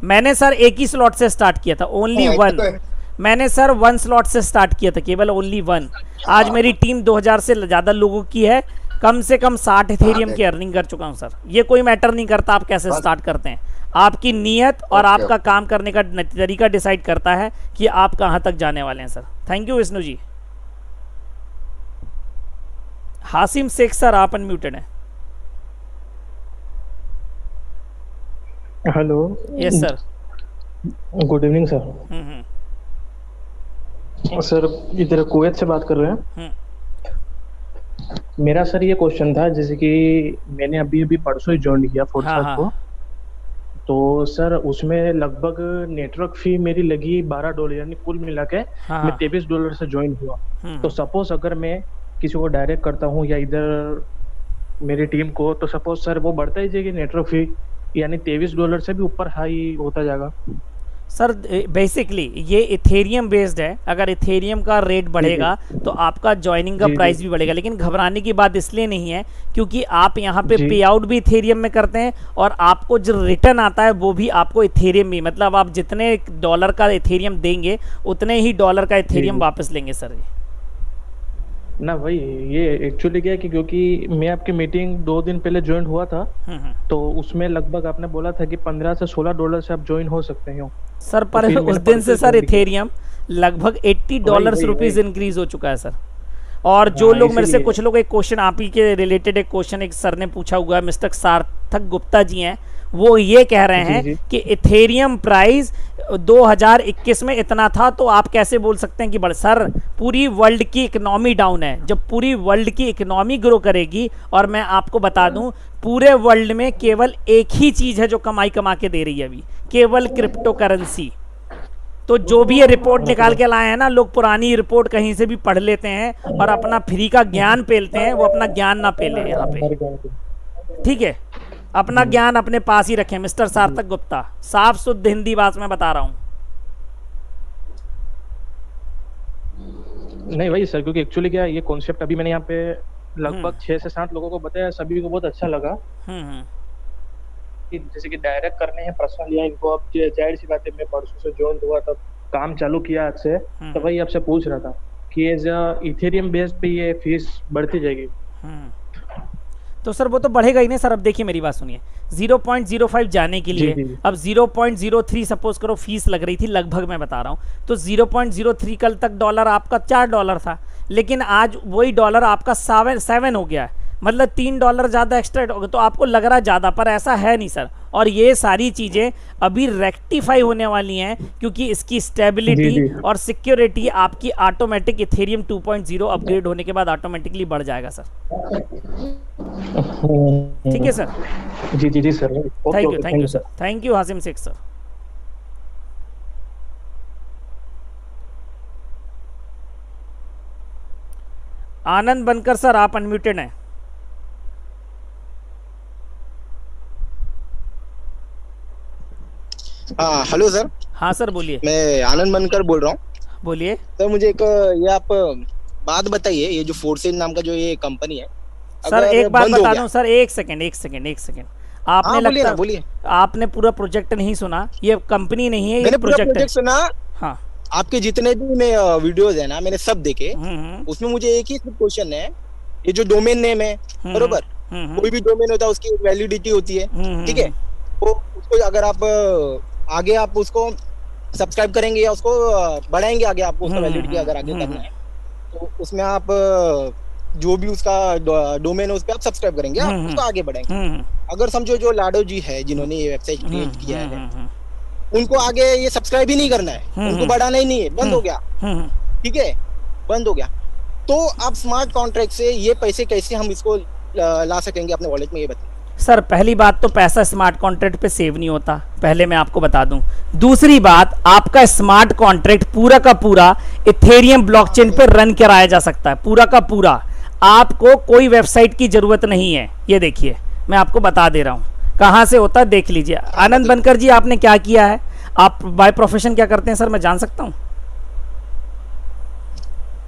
Speaker 2: मैंने सर एक ही स्लॉट से स्टार्ट किया था, ओनली 1। मैंने सर 1 स्लॉट से स्टार्ट किया था, केवल ओनली 1। आज मेरी टीम 2000 से ज़्यादा लोगों की है, कम से कम 60 इथेरियम की अर्निंग कर चुका हूँ सर। ये कोई मैटर नहीं करता आप कैसे स्टार्ट करते हैं, आपकी नीयत और आपका काम करने का तरीका डिसाइड करता है कि आप कहाँ तक जाने वाले हैं sir. Thank you Vishnu ji. Hashim Sheikh sir, आप अनम्यूटेड हैं।
Speaker 6: Hello.
Speaker 2: Yes sir.
Speaker 6: Good evening sir. Sir इधर कुवैत से बात कर रहे हैं। मेरा सर ये क्वेश्चन था, जैसे कि मैंने अभी परसों ही ज्वाइन किया फोर्थ को। तो सर उसमें लगभग नेटवर्क फी मेरी लगी $12, यानी कुल मिला के
Speaker 2: हाँ,
Speaker 6: मैं $23 से ज्वाइन हुआ। तो सपोज अगर मैं किसी को डायरेक्ट करता हूँ या इधर मेरी टीम को, तो सपोज सर वो बढ़ता ही जाएगी नेटवर्क फी, यानी $23 से भी ऊपर हाई होता जाएगा।
Speaker 2: सर बेसिकली ये इथेरियम बेस्ड है, अगर इथेरियम का रेट बढ़ेगा तो आपका ज्वाइनिंग का प्राइस भी बढ़ेगा, लेकिन घबराने की बात इसलिए नहीं है क्योंकि आप यहाँ पे पे आउट भी इथेरियम में करते हैं और आपको जो रिटर्न आता है वो भी आपको इथेरियम में, मतलब आप जितने डॉलर का इथेरियम देंगे उतने ही डॉलर का इथेरियम वापस लेंगे सर।
Speaker 6: ना भाई ये एक्चुअली क्या है कि क्योंकि मैं आपकी मीटिंग 2 दिन पहले ज्वाइन हुआ था, तो उसमें लगभग आपने बोला था कि $15 से $16 से आप ज्वाइन हो सकते हो
Speaker 2: सर, पर उस दिन से सर इथेरियम लगभग $80 इंक्रीज हो चुका है सर। और जो लोग मेरे से, कुछ लोग, एक क्वेश्चन आप ही के रिलेटेड एक क्वेश्चन एक सर ने पूछा हुआ है, मिस्टर सार्थक गुप्ता जी हैं, वो ये कह रहे हैं कि इथेरियम प्राइस 2021 में इतना था, तो आप कैसे बोल सकते हैं कि बढ़। सर पूरी वर्ल्ड की इकोनॉमी डाउन है, जब पूरी वर्ल्ड की इकोनॉमी ग्रो करेगी, और मैं आपको बता दूं पूरे वर्ल्ड में केवल एक ही चीज है जो कमाई कमा के दे रही है अभी, केवल क्रिप्टो करेंसी। तो जो भी ये रिपोर्ट निकाल के लाए हैं ना, लोग पुरानी रिपोर्ट कहीं से भी पढ़ लेते हैं और अपना फ्री का ज्ञान पेलते हैं, वो अपना ज्ञान ना पेले यहाँ पे, ठीक है? अपना ज्ञान अपने पास ही रखें। मिस्टर सार्थक गुप्ता, साफ शुद्ध हिंदी बात में बता रहा हूं।
Speaker 6: नहीं भाई सर, क्योंकि एक्चुअली क्या ये कॉन्सेप्ट अभी मैंने यहाँ पे लगभग 6 से 7 लोगों को बताया, सभी को बहुत अच्छा लगा कि जैसे कि डायरेक्ट करने हैं पर्सनल, या इनको अब जाहिर सी बात है, मैं परसों से ज्वाइन हुआ तब काम चालू किया आज से, तो भाई आपसे पूछ रहा था कि एज इथेरियम बेस्ड पे ये फीस बढ़ती जाएगी।
Speaker 2: तो सर वो तो बढ़ेगा ही नहीं सर। अब देखिए मेरी बात सुनिए, 0.05 जाने के लिए अब 0.03 सपोज करो फीस लग रही थी लगभग, मैं बता रहा हूँ, तो 0.03 कल तक डॉलर आपका $4 था, लेकिन आज वही डॉलर आपका 7 हो गया है, मतलब $3 ज़्यादा एक्स्ट्रा हो गया। तो आपको लग रहा है ज़्यादा, पर ऐसा है नहीं सर। और ये सारी चीज़ें अभी रेक्टिफाई होने वाली हैं, क्योंकि इसकी स्टेबिलिटी और सिक्योरिटी आपकी ऑटोमेटिक इथेरियम 2.0 अपग्रेड होने के बाद ऑटोमेटिकली बढ़ जाएगा सर। ठीक है सर?
Speaker 6: जी sir,
Speaker 2: thank you sir, thank you Hashim Sheikh sir. Anand Bankar sir आप अनम्यूटेड हैं।
Speaker 7: हाँ हेलो सर।
Speaker 2: हाँ सर बोलिए।
Speaker 7: मैं आनंद बनकर बोल रहा हूँ।
Speaker 2: बोलिए
Speaker 7: सर। मुझे एक ये आप बात बताइए, ये जो फोर्सेज नाम का जो ये कंपनी है
Speaker 2: सर, एक बात बता दूं सर, एक सेकंड आपने लगता बोलिए, आपने पूरा प्रोजेक्ट नहीं सुना, ये कंपनी नहीं है, ये प्रोजेक्ट सुना। हाँ,
Speaker 7: आपके जितने भी मैं वीडियोस है ना, मैंने सब देखे, उसमें मुझे एक ही क्वेश्चन है, ये जो डोमेन नेम है, बरोबर, कोई भी डोमेन होता है उसकी एक वैलिडिटी होती है, ठीक है? तो उसको अगर आप आगे आप उसको सब्सक्राइब करेंगे या उसको बढ़ाएंगे आगे, आपको उसका वैलिडिटी अगर आगे करना है, तो उसमें आप जो भी उसका डोमेन है उस पर आप सब्सक्राइब करेंगे, आप उसको आगे बढ़ाएंगे। अगर समझो जो लाडो जी है जिन्होंने ये वेबसाइट क्रिएट किया है, उनको आगे ये सब्सक्राइब ही नहीं करना है, उनको बढ़ाना ही नहीं है, बंद हो गया, ठीक है, बंद हो गया। तो आप स्मार्ट कॉन्ट्रैक्ट से ये पैसे कैसे हम इसको ला सकेंगे अपने वॉलेट में, ये बताइए।
Speaker 2: सर पहली बात तो पैसा स्मार्ट कॉन्ट्रैक्ट पे सेव नहीं होता, पहले मैं आपको बता दूं। दूसरी बात, आपका स्मार्ट कॉन्ट्रैक्ट पूरा का पूरा इथेरियम ब्लॉकचेन पे रन कराया जा सकता है, पूरा का पूरा। आपको कोई वेबसाइट की जरूरत नहीं है, ये देखिए मैं आपको बता दे रहा हूं कहां से होता है, देख लीजिए। आनंद बनकर जी आपने क्या किया है, आप बाय प्रोफेशन क्या करते हैं सर, मैं जान सकता हूं?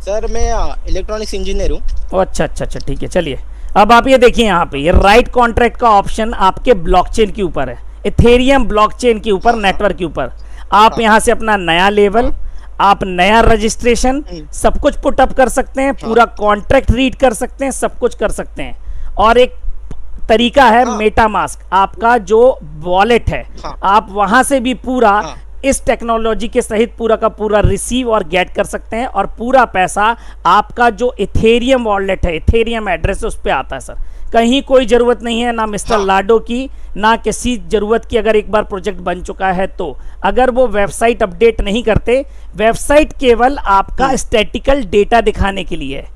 Speaker 7: सर मैं इलेक्ट्रॉनिक्स इंजीनियर हूं।
Speaker 2: अच्छा, ठीक है, चलिए अब आप ये देखिए, यहाँ पे ये राइट कॉन्ट्रैक्ट का ऑप्शन आपके ब्लॉकचेन के ऊपर है, इथेरियम ब्लॉकचेन के ऊपर, नेटवर्क के ऊपर। आप यहाँ से अपना नया लेवल, आप नया रजिस्ट्रेशन, सब कुछ पुट अप कर सकते हैं, पूरा कॉन्ट्रैक्ट रीड कर सकते हैं, सब कुछ कर सकते हैं। और एक तरीका है मेटामास्क, आपका जो वॉलेट है, आप वहां से भी पूरा इस टेक्नोलॉजी के सहित पूरा का पूरा रिसीव और गेट कर सकते हैं, और पूरा पैसा आपका जो इथेरियम वॉलेट है, इथेरियम एड्रेस है, उस पर आता है सर। कहीं कोई जरूरत नहीं है ना मिस्टर लाडो की, ना किसी जरूरत की। अगर एक बार प्रोजेक्ट बन चुका है तो अगर वो वेबसाइट अपडेट नहीं करते, वेबसाइट केवल आपका स्टैटिकल डेटा दिखाने के लिए है,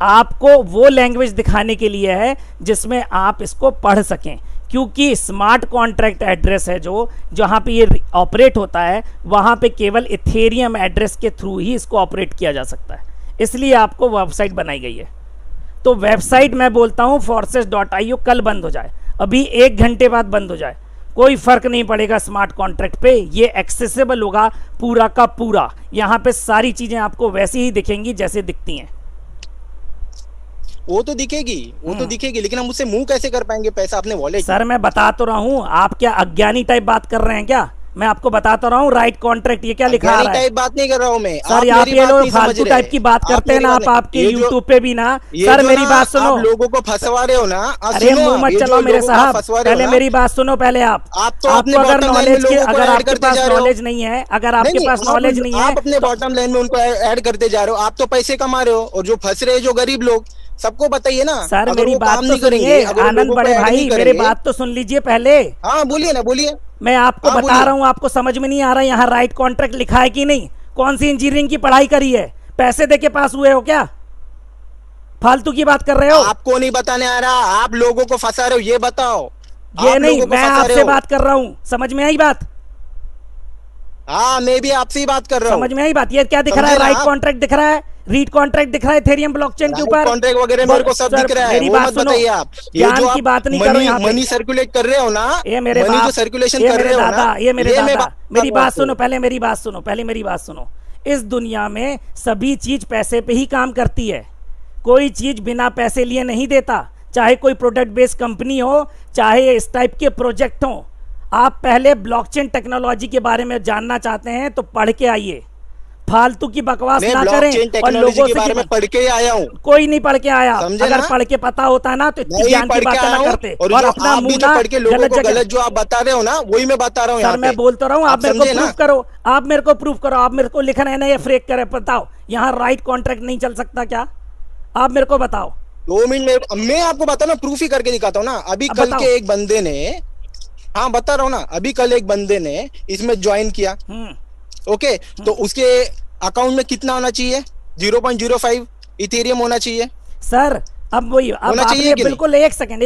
Speaker 2: आपको वो लैंग्वेज दिखाने के लिए है जिसमें आप इसको पढ़ सकें। क्योंकि स्मार्ट कॉन्ट्रैक्ट एड्रेस है जो जहाँ पे ये ऑपरेट होता है, वहाँ पे केवल इथेरियम एड्रेस के थ्रू ही इसको ऑपरेट किया जा सकता है, इसलिए आपको वेबसाइट बनाई गई है। तो वेबसाइट मैं बोलता हूँ forces.io कल बंद हो जाए, अभी 1 घंटे बाद बंद हो जाए, कोई फर्क नहीं पड़ेगा स्मार्ट कॉन्ट्रैक्ट पे, ये एक्सेसिबल होगा पूरा का पूरा। यहाँ पे सारी चीजें आपको वैसी ही दिखेंगी जैसे दिखती हैं।
Speaker 7: वो तो दिखेगी, लेकिन हम उससे मूव कैसे कर पाएंगे पैसा अपने वॉलेट?
Speaker 2: सर मैं बता तो रहा हूँ, आप क्या अज्ञानी टाइप बात कर रहे हैं क्या? मैं आपको बताता रहा हूँ राइट कॉन्ट्रैक्ट ये क्या लिखा रहा है।
Speaker 7: टाइप बात नहीं कर रहा हूँ मैं
Speaker 2: सर, आप ये लोग फालतू टाइप की बात करते हैं ना, आप आपके यूट्यूब पे भी ना। सर मेरी बात सुनो,
Speaker 7: लोगों को फंसवा रहे हो ना।
Speaker 2: अरे मुंह मत चलाओ मेरे साहब, पहले मेरी बात सुनो पहले। आपको अगर नॉलेज की, अगर आपके पास नॉलेज नहीं है, अगर आपके पास नॉलेज नहीं है,
Speaker 7: आप अपने बॉटम लाइन में उनको ऐड करते जा रहे हो। आप तो पैसे कमा रहे हो, और जो फंस रहे जो गरीब लोग, सबको बताइए ना।
Speaker 2: सर मेरी बात तो सुनिए आनंद बड़े भाई, मेरी बात तो सुन लीजिए पहले।
Speaker 7: हाँ बोलिए ना, बोलिए।
Speaker 2: मैं आपको बता रहा हूँ, आपको समझ में नहीं आ रहा यहाँ राइट कॉन्ट्रैक्ट लिखा है कि नहीं? कौन सी इंजीनियरिंग की पढ़ाई करी है? पैसे देके पास हुए हो क्या? फालतू की बात कर रहे हो।
Speaker 7: आपको नहीं बताने आ रहा, आप लोगों को फंसा रहे हो, ये बताओ।
Speaker 2: ये नहीं, मैं आपसे बात कर रहा हूँ, समझ में आई बात?
Speaker 7: हाँ मैं भी आपसे ही बात कर रहा हूँ।
Speaker 2: समझ में आई बात? ये क्या दिख रहा है? राइट कॉन्ट्रैक्ट दिख रहा है, रीड कॉन्ट्रैक्ट दिख रहा है इथेरियम ब्लॉकचेन के ऊपर।
Speaker 7: कॉन्ट्रैक्ट वगैरह मेरे को सब दिख रहा है,
Speaker 2: मेरी बात सुनो,
Speaker 7: आप ये जो
Speaker 2: की बात नहीं करो यहाँ पे।
Speaker 7: मनी सर्कुलेट कर रहे हो ना,
Speaker 2: ये मेरे
Speaker 7: मनी जो सर्कुलेशन कर रहे हो ना,
Speaker 2: ये मेरे दादा, मेरी बात सुनो पहले, मेरी बात सुनो पहले, मेरी बात सुनो। इस दुनिया में सभी चीज पैसे पे ही काम करती है, कोई चीज बिना पैसे लिए नहीं देता, चाहे कोई प्रोडक्ट बेस्ड कंपनी हो, चाहे इस टाइप के प्रोजेक्ट हो। आप पहले ब्लॉकचेन टेक्नोलॉजी के बारे में जानना चाहते हैं तो पढ़ के आइए, फालतू की बकवास ना करें। और लोगों
Speaker 7: के बारे में पढ़ के आया हूँ।
Speaker 2: कोई नहीं पढ़ के आया, अगर पढ़ के पता होता ना तो इतनी ज्ञान की बातें ना करते।
Speaker 7: और अपना मुंह ना गलत जो आप बता रहे हो ना, वही मैं बता रहा हूँ।
Speaker 2: सर मैं बोलता रहा हूँ, आप मेरे को प्रूफ करो, आप मेरे को प्रूफ करो, आप मेरे को लिखना है ना, ये फ्रेक करे बताओ यहाँ राइट कॉन्ट्रैक्ट नहीं चल सकता क्या? आप मेरे को बताओ।
Speaker 7: 2 मिनट में मैं आपको बताऊँ ना, प्रूफ ही करके दिखाता हूँ ना। अभी कल के एक बंदे ने, हाँ बता रहा हूँ ना, अभी कल एक बंदे ने इसमें ज्वाइन किया, ओके, तो उसके अकाउंट में कितना होना चाहिए? 0.05 इथेरियम होना चाहिए।
Speaker 2: सर अब वही, अब आपने बिल्कुल एक सेकंड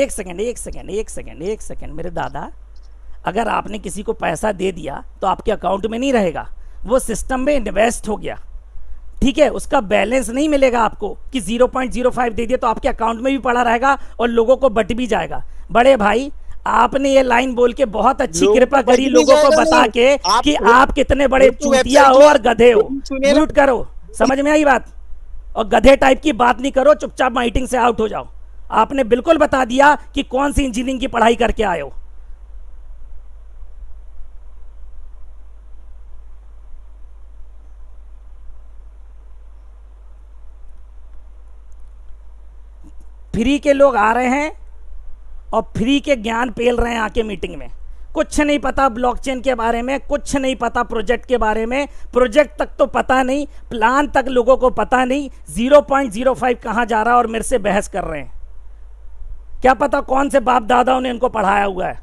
Speaker 2: मेरे दादा, अगर आपने किसी को पैसा दे दिया तो आपके अकाउंट में नहीं रहेगा, वो सिस्टम में इन्वेस्ट हो गया, ठीक है? उसका बैलेंस नहीं मिलेगा आपको कि 0.05 दे दिया तो आपके अकाउंट में भी पड़ा रहेगा और लोगों को बट भी जाएगा। बड़े भाई आपने ये लाइन बोल के बहुत अच्छी कृपा करी लोगों को बता के कि आप कितने बड़े चूतिया हो और गधे हो। म्यूट करो, समझ में आई बात? और गधे टाइप की बात नहीं करो, चुपचाप मीटिंग से आउट हो जाओ। आपने बिल्कुल बता दिया कि कौन सी इंजीनियरिंग की पढ़ाई करके आए हो। फ्री के लोग आ रहे हैं और फ्री के ज्ञान पेल रहे हैं आके मीटिंग में। कुछ नहीं पता ब्लॉकचेन के बारे में, कुछ नहीं पता प्रोजेक्ट के बारे में, प्रोजेक्ट तक तो पता नहीं, प्लान तक लोगों को पता नहीं, 0.05 कहाँ जा रहा है और मेरे से बहस कर रहे हैं। क्या पता कौन से बाप दादाओं ने इनको पढ़ाया हुआ है।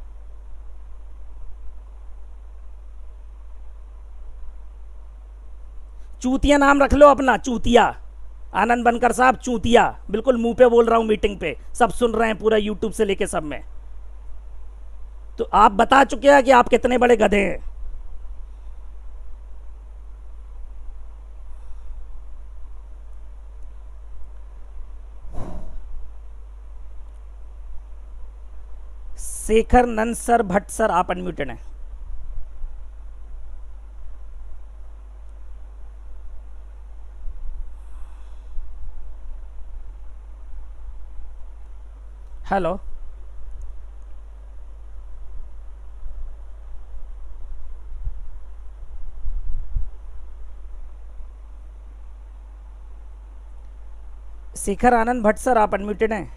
Speaker 2: चूतिया नाम रख लो अपना, चूतिया। आनंद बनकर साहब चूतिया, बिल्कुल मुंह पे बोल रहा हूं, मीटिंग पे सब सुन रहे हैं, पूरा यूट्यूब से लेके सब में। तो आप बता चुके हैं कि आप कितने बड़े गधे हैं। शेखर नंद सर भट्ट सर आप अनम्यूटेड हैं। हेलो, शेखर आनंद भट्ट सर आप अनम्यूटेड हैं।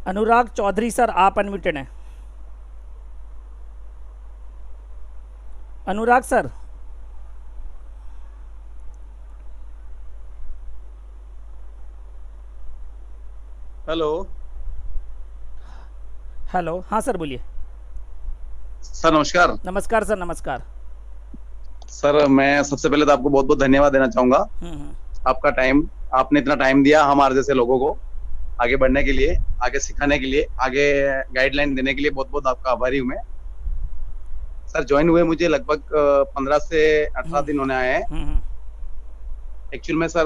Speaker 2: अनुराग चौधरी सर आप अनम्यूटेड हैं। अनुराग सर,
Speaker 8: हेलो
Speaker 2: हेलो, हाँ सर बोलिए।
Speaker 8: सर नमस्कार।
Speaker 2: नमस्कार सर, नमस्कार
Speaker 8: सर। मैं सबसे पहले तो आपको बहुत बहुत धन्यवाद देना चाहूंगा। आपका टाइम, आपने इतना टाइम दिया हमारे जैसे लोगों को आगे बढ़ने के लिए, आगे सिखाने के लिए, आगे गाइडलाइन देने के लिए बहुत बहुत आपका आभारी हूँ मैं। सर ज्वाइन हुए मुझे लगभग 15 से 18 दिन होने आए हैं। एक्चुअल में सर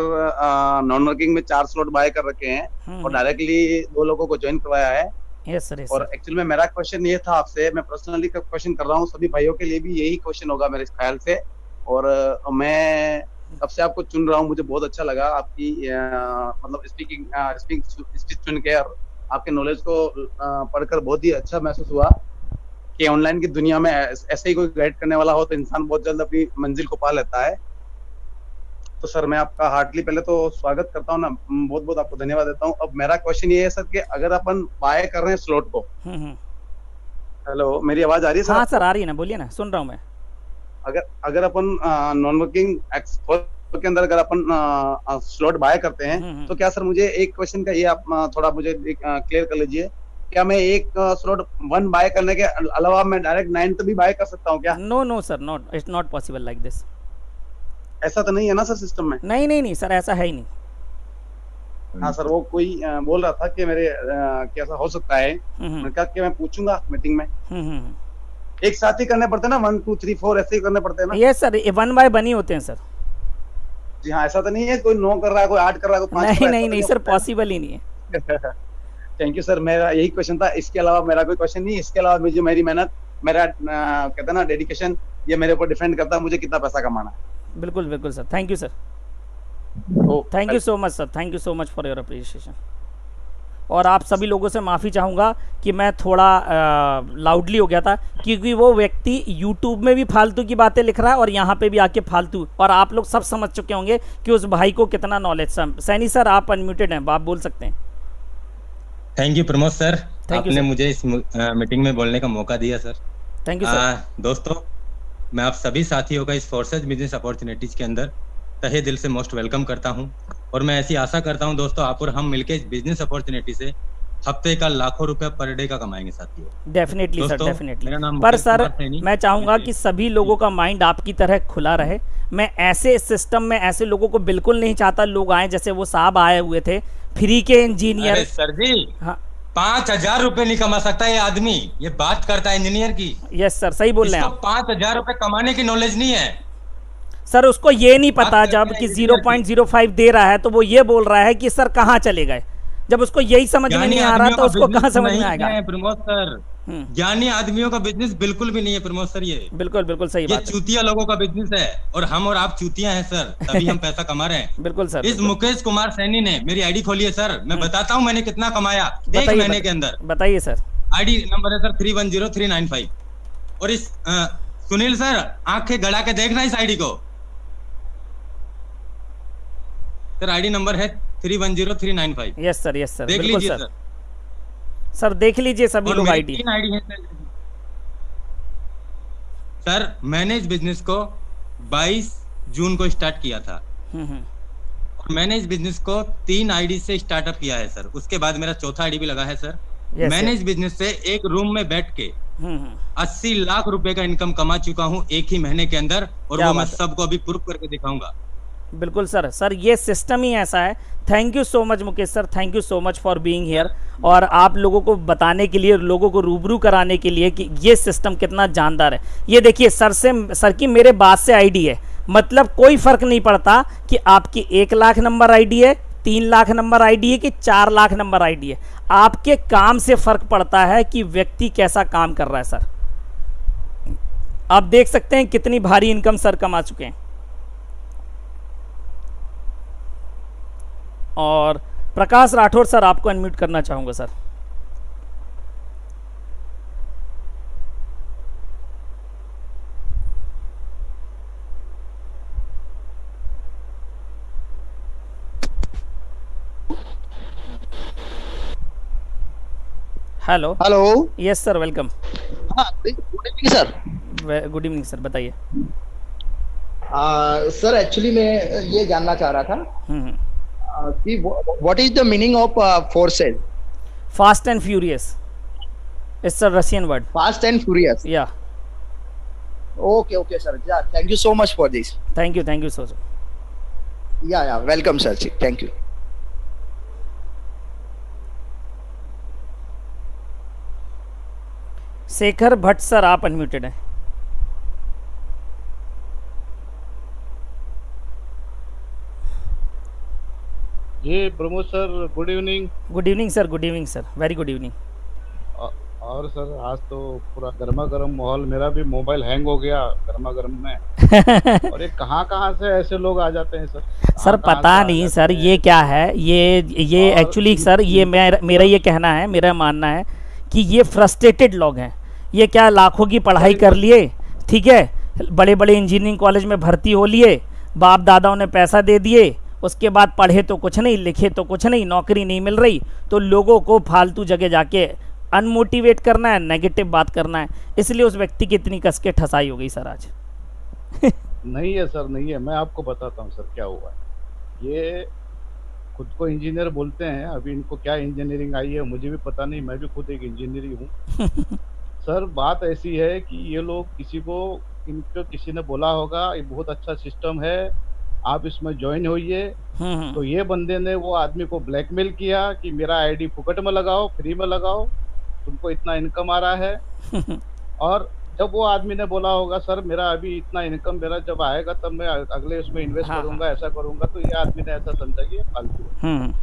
Speaker 8: नॉन वर्किंग में 4 स्लॉट बाय कर रखे हैं और डायरेक्टली 2 लोगों को ज्वाइन करवाया है।
Speaker 2: Yes sir.
Speaker 8: और एक्चुअल में मेरा क्वेश्चन ये था आपसे, मैं पर्सनली क्वेश्चन कर रहा हूँ, सभी भाइयों के लिए भी यही क्वेश्चन होगा मेरे ख्याल से। और मैं कब से आपको चुन रहा हूँ, मुझे बहुत अच्छा लगा आपकी मतलब स्पीच चुन के, और आपके नॉलेज को पढ़कर बहुत ही अच्छा महसूस हुआ कि ऑनलाइन की दुनिया में ऐसे ही कोई गाइड करने वाला हो तो इंसान बहुत जल्द अपनी मंजिल को पा लेता है। तो सर मैं आपका हार्टली पहले तो स्वागत करता हूँ ना, बहुत बहुत आपको धन्यवाद देता हूँ। अब मेरा क्वेश्चन ये है सर कि अगर अपन बाय कर रहे हैं स्लॉट को, हेलो मेरी आवाज आ रही है सर?
Speaker 2: हाँ सर आ रही है ना, बोलिए ना, सुन रहा हूँ मैं।
Speaker 8: अगर अपन नॉन वर्किंग के अंदर अगर अपन स्लॉट बाय करते हैं तो क्या सर, मुझे एक क्वेश्चन का ये आप थोड़ा मुझे क्लियर कर लीजिए, क्या मैं एक स्लॉट 1 बाय करने के अलावा मैं डायरेक्ट 9 भी बाय कर सकता हूँ क्या?
Speaker 2: No sir, not, it's not possible like this. ऐसा
Speaker 8: तो नहीं है ना सर सिस्टम में?
Speaker 2: नहीं सर, ऐसा है ही नहीं।
Speaker 8: हाँ सर, वो कोई बोल रहा था कि मेरे कैसा हो सकता है, मैंने कहा कि मैं पूछूंगा मीटिंग में। एक साथ ही करने पड़ते हैं ना, 1 2 3 4 ऐसे ही करने पड़ते हैं ना?
Speaker 2: यस सर, 1 बाय 1 ही होते हैं सर।
Speaker 8: जी हाँ, ऐसा तो नहीं है कोई 9 कर रहा है, कोई 8 कर रहा है, कोई 5
Speaker 2: नहीं सर, पॉसिबल ही नहीं है।
Speaker 8: थैंक यू सर, मेरा यही क्वेश्चन था, इसके अलावा मेरा कोई क्वेश्चन नहीं। इसके अलावा मुझे मेरी मेहनत, मेरा कहते हैं ना डेडिकेशन, ये मेरे ऊपर डिपेंड करता है मुझे कितना पैसा कमाना है।
Speaker 2: बिल्कुल sir, thank you sir, thank you so much sir, thank you so much for your appreciation. और आप सभी लोगों से माफ़ी चाहूँगा कि मैं थोड़ा लाउडली हो गया था, क्योंकि वो व्यक्ति यूट्यूब में भी फालतू की बातें लिख रहा है और यहाँ पे भी आके फालतू, और आप लोग सब समझ चुके होंगे कि उस भाई को कितना नॉलेज। सैनी सर आप अनम्यूटेड हैं, आप बोल सकते हैं।
Speaker 9: थैंक यू प्रमोद सर, आपने मुझे इस मीटिंग में बोलने का मौका दिया सर।
Speaker 2: Thank you sir.
Speaker 9: दोस्तों, मैं आप सभी साथियों का इस फोर्सेज बिजनेस अपॉर्चुनिटीज के अंदर तहे दिल से मोस्ट वेलकम करता हूं, और मैं ऐसी आशा करता हूं दोस्तों, आप और हम मिलकर इस बिजनेस अपॉर्चुनिटी से हफ्ते का लाखों रुपए पर डे का कमाएंगे साथियों।
Speaker 2: Definitely sir, definitely. पर सर मैं चाहूंगा कि सभी लोगों का माइंड आपकी तरह खुला रहे। मैं ऐसे सिस्टम में ऐसे लोगों को बिल्कुल नहीं चाहता लोग आए जैसे वो साहब आए हुए थे, फ्री के इंजीनियर।
Speaker 9: सर जी, हाँ, 5000 रुपए नहीं कमा सकता ये आदमी, ये बात करता है इंजीनियर की।
Speaker 2: यस सर, सही बोल रहे हैं आप।
Speaker 9: 5000 रुपए कमाने की नॉलेज नहीं है
Speaker 2: सर, उसको ये नहीं पता जब कि 0.05 दे रहा है तो वो ये बोल रहा है कि सर कहाँ चले गए। जब उसको यही समझ में नहीं आ रहा तो उसको कहाँ समझ में आएगा?
Speaker 9: प्रमोद सर, ज्ञानी आदमियों का बिजनेस बिल्कुल भी नहीं है प्रमोद सर, ये
Speaker 2: बिल्कुल सही बात है।
Speaker 9: ये चूतिया लोगों का बिजनेस है, और हम और आप चूतिया हैं सर, तभी हम पैसा कमा रहे हैं।
Speaker 2: बिल्कुल सर।
Speaker 9: इस मुकेश कुमार सैनी ने मेरी आईडी खोली है सर, मैं बताता हूँ मैंने कितना कमाया 1 महीने के अंदर।
Speaker 2: बताइए सर।
Speaker 9: आईडी नंबर है सर 310395, और इस सुनील सर आंखें गड़ा के देखना इस आईडी को सर, आईडी नंबर है 310395।
Speaker 2: यस सर, यस सर,
Speaker 9: देख लीजिए सर।
Speaker 2: सर देख लीजिए सभी लोग आईडी।
Speaker 9: 3 आईडी है सर। मैंने इस बिजनेस को 22 जून को स्टार्ट किया था, और मैंने इस बिजनेस को 3 आईडी से स्टार्टअप किया है सर। उसके बाद मेरा 4था आईडी भी लगा है सर। मैंने इस बिजनेस से एक रूम में बैठ के 80 लाख रुपए का इनकम कमा चुका हूं एक ही महीने के अंदर, और वो मैं सबको अभी प्रूफ करके दिखाऊंगा।
Speaker 2: बिल्कुल सर, ये सिस्टम ही ऐसा है। Thank you so much Mukesh sir, thank you so much for being here, और आप लोगों को बताने के लिए, लोगों को रूबरू कराने के लिए कि ये सिस्टम कितना जानदार है। ये देखिए सर की मेरे बाद से आईडी है, मतलब कोई फर्क नहीं पड़ता कि आपकी 1 लाख नंबर आईडी है, 3 लाख नंबर आईडी है कि 4 लाख नंबर आईडी है। आपके काम से फर्क पड़ता है कि व्यक्ति कैसा काम कर रहा है। सर आप देख सकते हैं कितनी भारी इनकम सर कमा चुके हैं। और प्रकाश राठौर सर आपको अनम्यूट करना चाहूंगा sir. Hello
Speaker 10: hello,
Speaker 2: yes sir, welcome.
Speaker 10: हाँ, good evening sir.
Speaker 2: Good evening sir, बताइए।
Speaker 10: सर एक्चुअली मैं ये जानना चाह रहा था कि what is the meaning of forces.
Speaker 2: Fast and Furious. It's a Russian word.
Speaker 10: Fast and Furious.
Speaker 2: Yeah.
Speaker 10: Okay, sir. Yeah, thank you so much for this.
Speaker 2: Thank you so much.
Speaker 10: Yeah, welcome, sir. Thank you.
Speaker 2: Shekhar Bhatt sir, आप unmuted हैं।
Speaker 11: जी Pramod sir, good evening.
Speaker 2: Good evening sir, good evening sir, very good evening.
Speaker 11: और sir आज तो पूरा गर्मा गर्म माहौल, मेरा भी मोबाइल हैंग हो गया गर्मा गर्म में। और ये कहाँ से ऐसे लोग आ जाते हैं सर?
Speaker 2: सर पता नहीं सर, ये क्या है, ये एक्चुअली सर, ये मेरा ये कहना है, मेरा मानना है कि ये फ्रस्ट्रेटेड लोग हैं। ये क्या लाखों की पढ़ाई कर लिए, ठीक है, बड़े बड़े इंजीनियरिंग कॉलेज में भर्ती हो लिए, बाप दादाओं ने पैसा दे दिए, उसके बाद पढ़े तो कुछ नहीं, लिखे तो कुछ नहीं, नौकरी नहीं मिल रही, तो लोगों को फालतू जगह जाके अनमोटिवेट करना है, नेगेटिव बात करना है, इसलिए उस व्यक्ति की इतनी कस के ठसाई हो गई सर आज।
Speaker 11: नहीं है सर, नहीं है। मैं आपको बताता हूँ सर क्या हुआ है। ये खुद को इंजीनियर बोलते हैं, अभी इनको क्या इंजीनियरिंग आई है मुझे भी पता नहीं, मैं भी खुद एक इंजीनियर ही हूँ। सर बात ऐसी है कि ये लोग इनको किसी ने बोला होगा ये बहुत अच्छा सिस्टम है, आप इसमें ज्वाइन होइए। तो ये बंदे ने वो आदमी को ब्लैकमेल किया कि मेरा आईडी फुकट में लगाओ, फ्री में लगाओ, तुमको इतना इनकम आ रहा है। और जब वो आदमी ने बोला होगा सर मेरा अभी इतना इनकम मेरा जब आएगा तब मैं अगले उसमें इन्वेस्ट करूंगा, ऐसा करूंगा, तो ये आदमी ने ऐसा समझा कि ये फालतू है।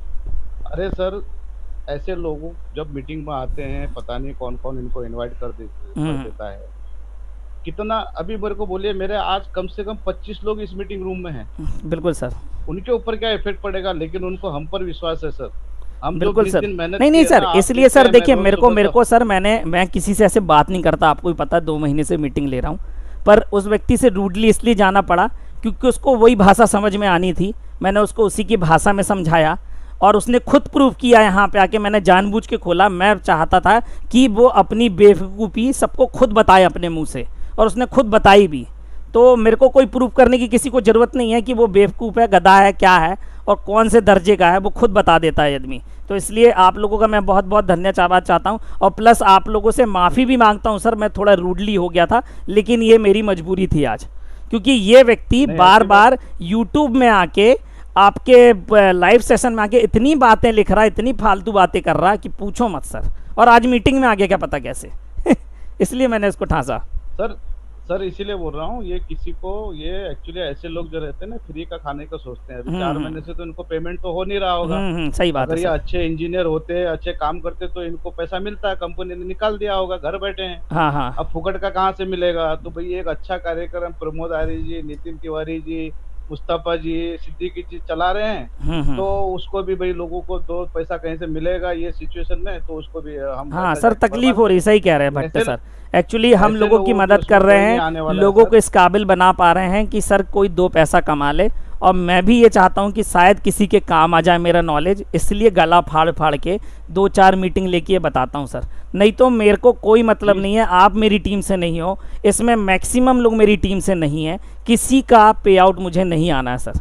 Speaker 11: अरे सर ऐसे लोग जब मीटिंग में आते हैं, पता नहीं कौन कौन इनको इनवाइट कर देता है। कितना अभी मेरे को बोलिए, मेरे आज कम से कम 25 लोग इस मीटिंग रूम में हैं।
Speaker 2: बिल्कुल सर।
Speaker 11: उनके ऊपर क्या इफेक्ट पड़ेगा, लेकिन उनको हम पर विश्वास है सर। हम
Speaker 2: बिल्कुल सर, नहीं सर, इसलिए सर देखिए, मेरे को सर, मैं किसी से ऐसे बात नहीं करता, आपको भी पता, 2 महीने से मीटिंग ले रहा हूँ, पर उस व्यक्ति से रूडली इसलिए जाना पड़ा क्योंकि उसको वही भाषा समझ में आनी थी। मैंने उसको उसी की भाषा में समझाया और उसने खुद प्रूव किया यहाँ पे आके, मैंने जानबूझ के खोला। मैं चाहता था कि वो अपनी बेवकूफ़ी सबको खुद बताए अपने मुँह से, और उसने खुद बताई भी। तो मेरे को कोई प्रूफ करने की किसी को ज़रूरत नहीं है कि वो बेवकूफ़ है, गधा है, क्या है और कौन से दर्जे का है, वो खुद बता देता है आदमी। तो इसलिए आप लोगों का मैं बहुत बहुत धन्यवाद चाहता हूँ, और प्लस आप लोगों से माफ़ी भी मांगता हूँ सर, मैं थोड़ा रूडली हो गया था, लेकिन ये मेरी मजबूरी थी आज, क्योंकि ये व्यक्ति बार बार यूट्यूब में आके, आपके लाइव सेशन में आके इतनी बातें लिख रहा है, इतनी फालतू बातें कर रहा है कि पूछो मत सर। और आज मीटिंग में आ गया, क्या पता कैसे। इसलिए मैंने इसको ठांसा
Speaker 11: सर इसीलिए बोल रहा हूँ, ये किसी को, ये एक्चुअली ऐसे लोग जो रहते हैं ना, फ्री का खाने का सोचते हैं। अभी 4 महीने से तो इनको पेमेंट तो हो नहीं रहा होगा।
Speaker 2: सही बात है।
Speaker 11: अगर ये अच्छे इंजीनियर होते, अच्छे काम करते, तो इनको पैसा मिलता है, कंपनी ने निकाल दिया होगा, घर बैठे हैं।
Speaker 2: हाँ।
Speaker 11: अब फुकट का कहाँ से मिलेगा? तो भाई एक अच्छा कार्यक्रम प्रमोद आर्य जी, नितिन तिवारी जी, मुस्तफा जी, सिद्दीकी जी चला रहे हैं, तो उसको भी भाई लोगों को 2 पैसा कहीं से मिलेगा ये सिचुएशन में, तो उसको भी हम।
Speaker 2: हाँ सर, तकलीफ हो रही, सही कह रहे हैं भट्ट सर। एक्चुअली हम लोगों की मदद कर रहे हैं, लोगों को इस काबिल बना पा रहे हैं कि सर कोई 2 पैसा कमा ले, और मैं भी ये चाहता हूँ कि शायद किसी के काम आ जाए मेरा नॉलेज, इसलिए गला फाड़ फाड़ के 2-4 मीटिंग लेके ये बताता हूँ सर। नहीं तो मेरे को कोई मतलब नहीं है, आप मेरी टीम से नहीं हो, इसमें मैक्सिमम लोग मेरी टीम से नहीं है, किसी का पे आउट मुझे नहीं आना है सर।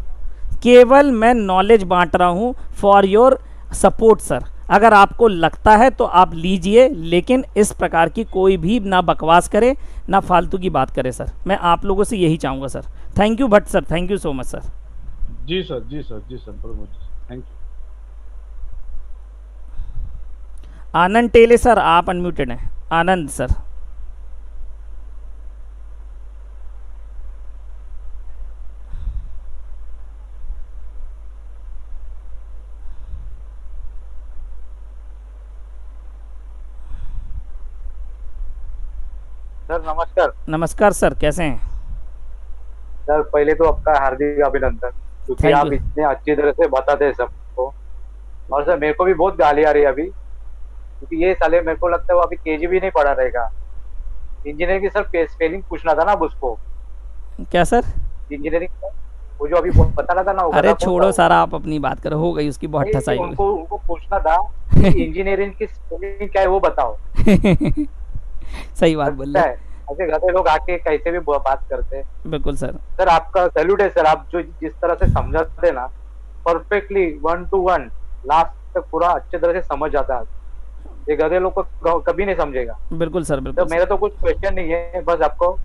Speaker 2: केवल मैं नॉलेज बांट रहा हूँ फॉर योर सपोर्ट सर। अगर आपको लगता है तो आप लीजिए, लेकिन इस प्रकार की कोई भी ना बकवास करे, ना फालतू की बात करे सर। मैं आप लोगों से यही चाहूँगा sir. Thank you Bhatt sir, thank you so much sir.
Speaker 11: जी सर, जी सर, जी sir, thank you.
Speaker 2: Anand Tele sir, आप अनम्यूटेड हैं। आनंद सर।
Speaker 12: सर नमस्कार।
Speaker 2: नमस्कार सर, कैसे हैं
Speaker 12: सर? पहले तो आपका हार्दिक अभिनंदन, क्योंकि आप इतने अच्छी तरह से बताते हैं सबको। और सर मेरे को भी बहुत गाली आ रही है अभी, क्योंकि ये साले मेरे को लगता है वो अभी केजी भी नहीं पढ़ा रहेगा। इंजीनियरिंग की सर स्पेलिंग पूछना था ना अब उसको।
Speaker 2: क्या सर?
Speaker 12: इंजीनियरिंग वो जो अभी बता रहा था ना।
Speaker 2: अरे छोड़ो सर, आप अपनी बात करो, हो गई उसकी बहुत ठसाई।
Speaker 12: उनको पूछना था इंजीनियरिंग की स्पेलिंग क्या है वो बताओ।
Speaker 2: सही बात बोल रहे हैं।
Speaker 12: ऐसे गधे लोग आके कैसे भी बात करते हैं।
Speaker 2: बिल्कुल सर।
Speaker 12: सर आपका सैल्यूट है सर, आप जो जिस तरह से समझाते ना परफेक्टली 1 to 1 लास्ट तक पूरा अच्छे तरह से समझ आता है। ये गधे लोग को कभी नहीं समझेगा।
Speaker 2: बिल्कुल सर, बिल्कुल।
Speaker 12: तो मेरा तो कुछ क्वेश्चन नहीं है, बस आपको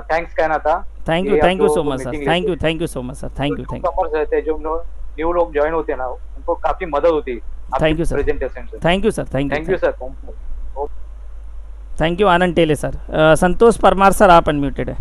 Speaker 12: थैंक्स कहना था।
Speaker 2: Thank you so much sir, thank you so much sir, thank you.
Speaker 12: Commerce रहते हैं, जो न्यू लोग ज्वाइन होते हैं ना, उनको काफी मदद होती है।
Speaker 2: थैंक यू सर,
Speaker 12: प्रेजेंटेशन से।
Speaker 2: Thank you sir,
Speaker 12: thank you sir,
Speaker 2: thank you Anand Tele sir. Santosh Parmar sir, आप अनम्यूटेड है।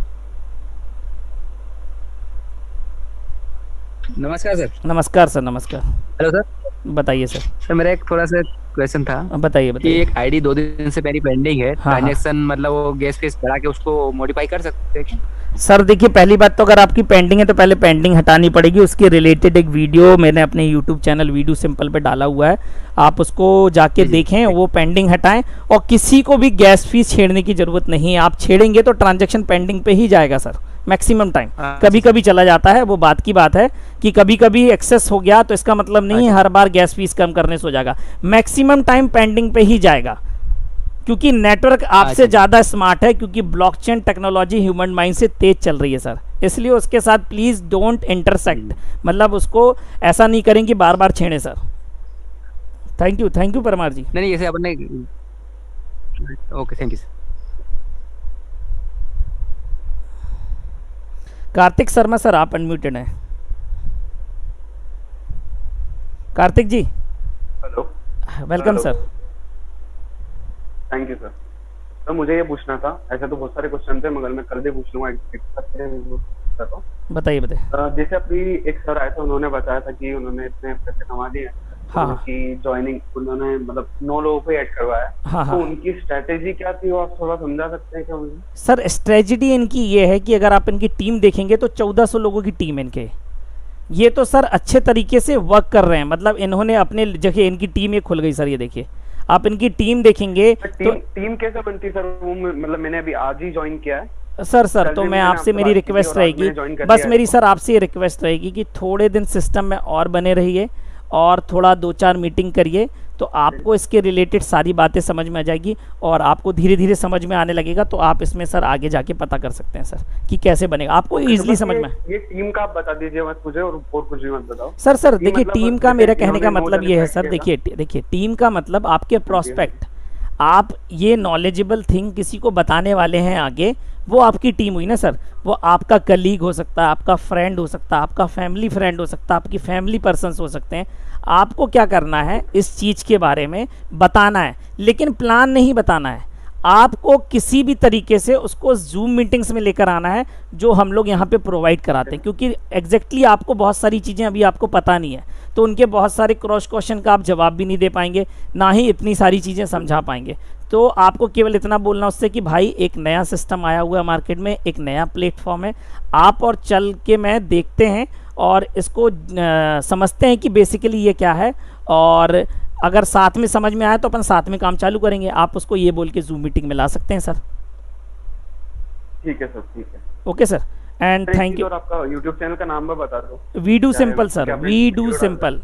Speaker 13: नमस्कार सर।
Speaker 2: नमस्कार सर, नमस्कार।
Speaker 13: हेलो सर,
Speaker 2: बताइए सर।
Speaker 13: सर मेरा एक थोड़ा सा क्वेश्चन था।
Speaker 2: बताइए
Speaker 13: कि एक आईडी 2 दिन से मेरी पेंडिंग है,
Speaker 2: हाँ,
Speaker 13: ट्रांजैक्शन मतलब वो गैस फीस बढ़ा के उसको मॉडिफाई कर सकते हैं क्या?
Speaker 2: सर देखिए, पहली बात तो अगर आपकी पेंडिंग है तो पहले पेंडिंग हटानी पड़ेगी। उसके रिलेटेड एक वीडियो मैंने अपने यूट्यूब चैनल वीडियो सिंपल पे डाला हुआ है, आप उसको जाके देखें, वो पेंडिंग हटाएं। और किसी को भी गैस फीस छेड़ने की जरूरत नहीं है। आप छेड़ेंगे तो ट्रांजैक्शन पेंडिंग पे ही जाएगा सर, मैक्सिमम टाइम। कभी कभी चला जाता है, वो बात की बात है कि कभी कभी एक्सेस हो गया तो इसका मतलब नहीं है हर बार गैस फीस कम करने से हो जाएगा। मैक्सिमम टाइम पेंडिंग पे ही जाएगा, क्योंकि नेटवर्क आपसे ज़्यादा स्मार्ट है, क्योंकि ब्लॉकचेन टेक्नोलॉजी ह्यूमन माइंड से तेज चल रही है सर। इसलिए उसके साथ प्लीज़ डोंट इंटरसेक्ट, मतलब उसको ऐसा नहीं करें कि बार बार छेड़े sir. Thank you Parmar ji.
Speaker 13: नहीं ऐसे अपने, okay thank you sir.
Speaker 2: Kartik Sharma sir, आप अनम्यूटेड हैं। Kartik ji,
Speaker 14: hello,
Speaker 2: welcome sir.
Speaker 14: Thank you sir. तो मुझे ये पूछना था, ऐसे तो बहुत सारे क्वेश्चन थे मगर मैं कल भी पूछ लूंगा।
Speaker 2: बताइए।
Speaker 14: जैसे अपनी एक सर आए थे, उन्होंने बताया था कि उन्होंने इतने पैसे कमा लिए,
Speaker 2: हाँ,
Speaker 14: उनकी ज्वाइनिंग उन्होंने मतलब 9 लोगों को ऐड करवाया।
Speaker 2: हाँ,
Speaker 14: तो
Speaker 2: हाँ।
Speaker 14: उनकी स्ट्रेटेजी क्या थी, वो आप थोड़ा समझा सकते हैं क्या मुझे?
Speaker 2: सर स्ट्रेटेजी इनकी ये है कि अगर आप इनकी टीम देखेंगे तो 1400 लोगों की टीम इनके, ये तो सर अच्छे तरीके से वर्क कर रहे हैं। मतलब इन्होंने अपने जगह, इनकी टीम ये खुल गई सर। ये देखिए, आप इनकी टीम देखेंगे तो
Speaker 14: टीम कैसे बनती सर? वो मतलब मैंने अभी आज ही ज्वाइन किया है
Speaker 2: सर। तो मैं आपसे, मेरी रिक्वेस्ट रहेगी, बस मेरी सर आपसे ये रिक्वेस्ट रहेगी कि थोड़े दिन सिस्टम में और बने रहिए और थोड़ा 2-4 मीटिंग करिए, तो आपको इसके रिलेटेड सारी बातें समझ में आ जाएगी और आपको धीरे धीरे समझ में आने लगेगा। तो आप इसमें सर आगे जाके पता कर सकते हैं सर कि कैसे बनेगा, आपको इजीली समझ में।
Speaker 14: ये टीम का आप बता दीजिए मत मुझे, और कुछ भी मत बताओ
Speaker 2: सर। देखिए टीम का मेरा कहने का मतलब ये है सर, देखिए टीम का मतलब आपके प्रोस्पेक्ट, आप ये नॉलेजेबल थिंग किसी को बताने वाले हैं आगे, वो आपकी टीम हुई ना सर। वो आपका कलीग हो सकता है, आपका फ्रेंड हो सकता है, आपका फैमिली फ्रेंड हो सकता है, आपकी फैमिली पर्सन्स हो सकते हैं। आपको क्या करना है, इस चीज़ के बारे में बताना है, लेकिन प्लान नहीं बताना है। आपको किसी भी तरीके से उसको जूम मीटिंग्स में लेकर आना है, जो हम लोग यहाँ पे प्रोवाइड कराते हैं, क्योंकि एग्जैक्टली आपको बहुत सारी चीज़ें अभी आपको पता नहीं है, तो उनके बहुत सारे क्रॉस क्वेश्चन का आप जवाब भी नहीं दे पाएंगे, ना ही इतनी सारी चीज़ें समझा पाएंगे। तो आपको केवल इतना बोलना उससे कि भाई एक नया सिस्टम आया हुआ है मार्केट में, एक नया प्लेटफॉर्म है, आप और चल के मैं देखते हैं और इसको समझते हैं कि बेसिकली ये क्या है, और अगर साथ में समझ में आया तो अपन साथ में काम चालू करेंगे। आप उसको ये बोल के जूम मीटिंग में ला सकते हैं सर।
Speaker 14: ठीक है सर, ठीक है।
Speaker 2: Okay sir, and thank you.
Speaker 14: और आपका यूट्यूब चैनल का नाम भी बता दो।
Speaker 2: V do simple sir, V do simple,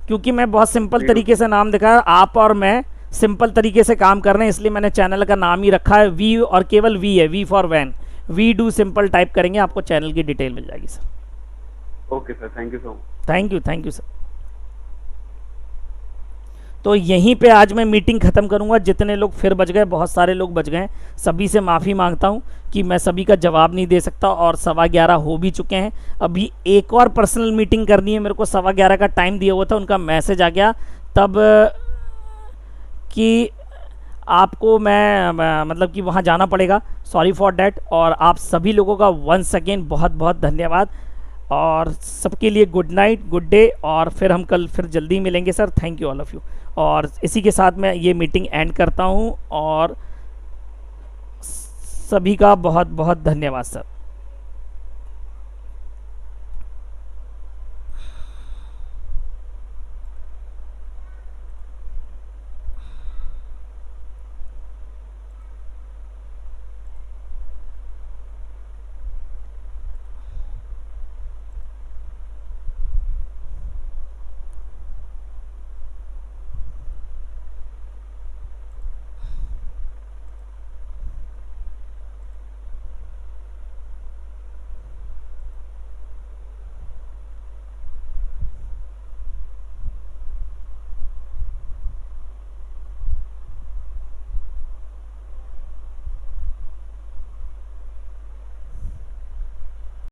Speaker 2: क्योंकि मैं बहुत सिंपल तरीके से नाम दिखाया, आप और मैं सिंपल तरीके से काम कर रहे हैं, इसलिए मैंने चैनल का नाम ही रखा है वी, और केवल वी है, V for van. V do simple type करेंगे, आपको चैनल की डिटेल मिल जाएगी sir.
Speaker 14: Okay sir, thank you so much.
Speaker 2: Thank you sir. तो यहीं पे आज मैं मीटिंग ख़त्म करूंगा। जितने लोग फिर बच गए, बहुत सारे लोग बच गए, सभी से माफ़ी मांगता हूं कि मैं सभी का जवाब नहीं दे सकता, और 11:15 हो भी चुके हैं। अभी एक और पर्सनल मीटिंग करनी है, मेरे को 11:15 का टाइम दिया हुआ था, उनका मैसेज आ गया तब कि आपको मैं मतलब कि वहाँ जाना पड़ेगा। Sorry for that. और आप सभी लोगों का वंस अगेन बहुत बहुत धन्यवाद, और सबके लिए गुड नाइट, गुड डे, और फिर हम कल फिर जल्दी मिलेंगे sir. Thank you all of you. और इसी के साथ मैं ये मीटिंग एंड करता हूँ, और सभी का बहुत बहुत धन्यवाद सर।